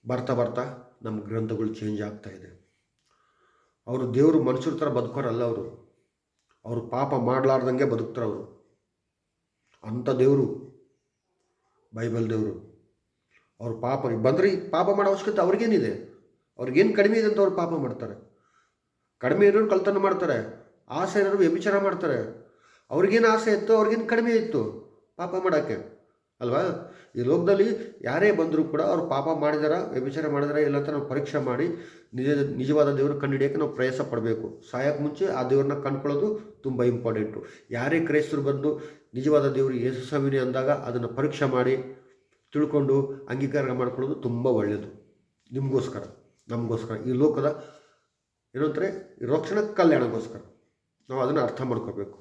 ಬರ್ತಾ ನಮ್ಮ ಗ್ರಂಥಗಳು ಚೇಂಜ್ ಆಗ್ತಾ ಇದೆ. ಅವರು ದೇವರು ಮನುಷ್ಯರ ಥರ ಬದುಕೋರಲ್ಲ. ಅವರು ಪಾಪ ಮಾಡಲಾರ್ದಂಗೆ ಬದುಕ್ತಾರೆ. ಅವರು ಅಂಥ ದೇವರು ಬೈಬಲ್ ದೇವರು. ಅವ್ರು ಪಾಪ ಬಂದರೆ ಪಾಪ ಮಾಡೋ ಅವಶ್ಯಕತೆ ಅವ್ರಿಗೇನಿದೆ? ಅವ್ರಿಗೇನು ಕಡಿಮೆ ಇದೆ ಅಂತ ಅವ್ರು ಪಾಪ ಮಾಡ್ತಾರೆ. ಕಡಿಮೆ ಇರೋರು ಕಳ್ತನ ಮಾಡ್ತಾರೆ, ಆಸೆ ಇರೋರು ವ್ಯಭಿಚಾರ ಮಾಡ್ತಾರೆ. ಅವ್ರಿಗೇನು ಆಸೆ ಇತ್ತು, ಅವ್ರಿಗೇನು ಕಡಿಮೆ ಇತ್ತು ಪಾಪ ಮಾಡೋಕ್ಕೆ ಅಲ್ವಾ? ಈ ಲೋಕದಲ್ಲಿ ಯಾರೇ ಬಂದರೂ ಕೂಡ ಅವ್ರು ಪಾಪ ಮಾಡಿದಾರ, ವ್ಯಭಿಚಾರ ಮಾಡಿದಾರ ಇಲ್ಲ ಅಂತ ನಾವು ಪರೀಕ್ಷೆ ಮಾಡಿ ನಿಜವಾದ ದೇವರು ಕಂಡುಹಿಡಿಯೋಕ್ಕೆ ನಾವು ಪ್ರಯಾಸ ಪಡಬೇಕು. ಸಾಯೋಕ್ಕೆ ಮುಂಚೆ ಆ ದೇವ್ರನ್ನ ಕಂಡ್ಕೊಳ್ಳೋದು ತುಂಬ ಇಂಪಾರ್ಟೆಂಟು. ಯಾರೇ ಕ್ರೈಸ್ತರು ಬಂದು ನಿಜವಾದ ದೇವರು ಯೇಸು ಸ್ವಾಮಿನೇ ಅಂದಾಗ ಅದನ್ನು ಪರೀಕ್ಷೆ ಮಾಡಿ ತಿಳ್ಕೊಂಡು ಅಂಗೀಕಾರ ಮಾಡ್ಕೊಳ್ಳೋದು ತುಂಬ ಒಳ್ಳೆಯದು. ನಿಮಗೋಸ್ಕರ, ನಮಗೋಸ್ಕರ, ಈ ಲೋಕದ ಏನಂತಾರೆ ಈ ರಕ್ಷಣಾ ಕಲ್ಯಾಣಕ್ಕೋಸ್ಕರ ನಾವು ಅದನ್ನು ಅರ್ಥ ಮಾಡ್ಕೋಬೇಕು.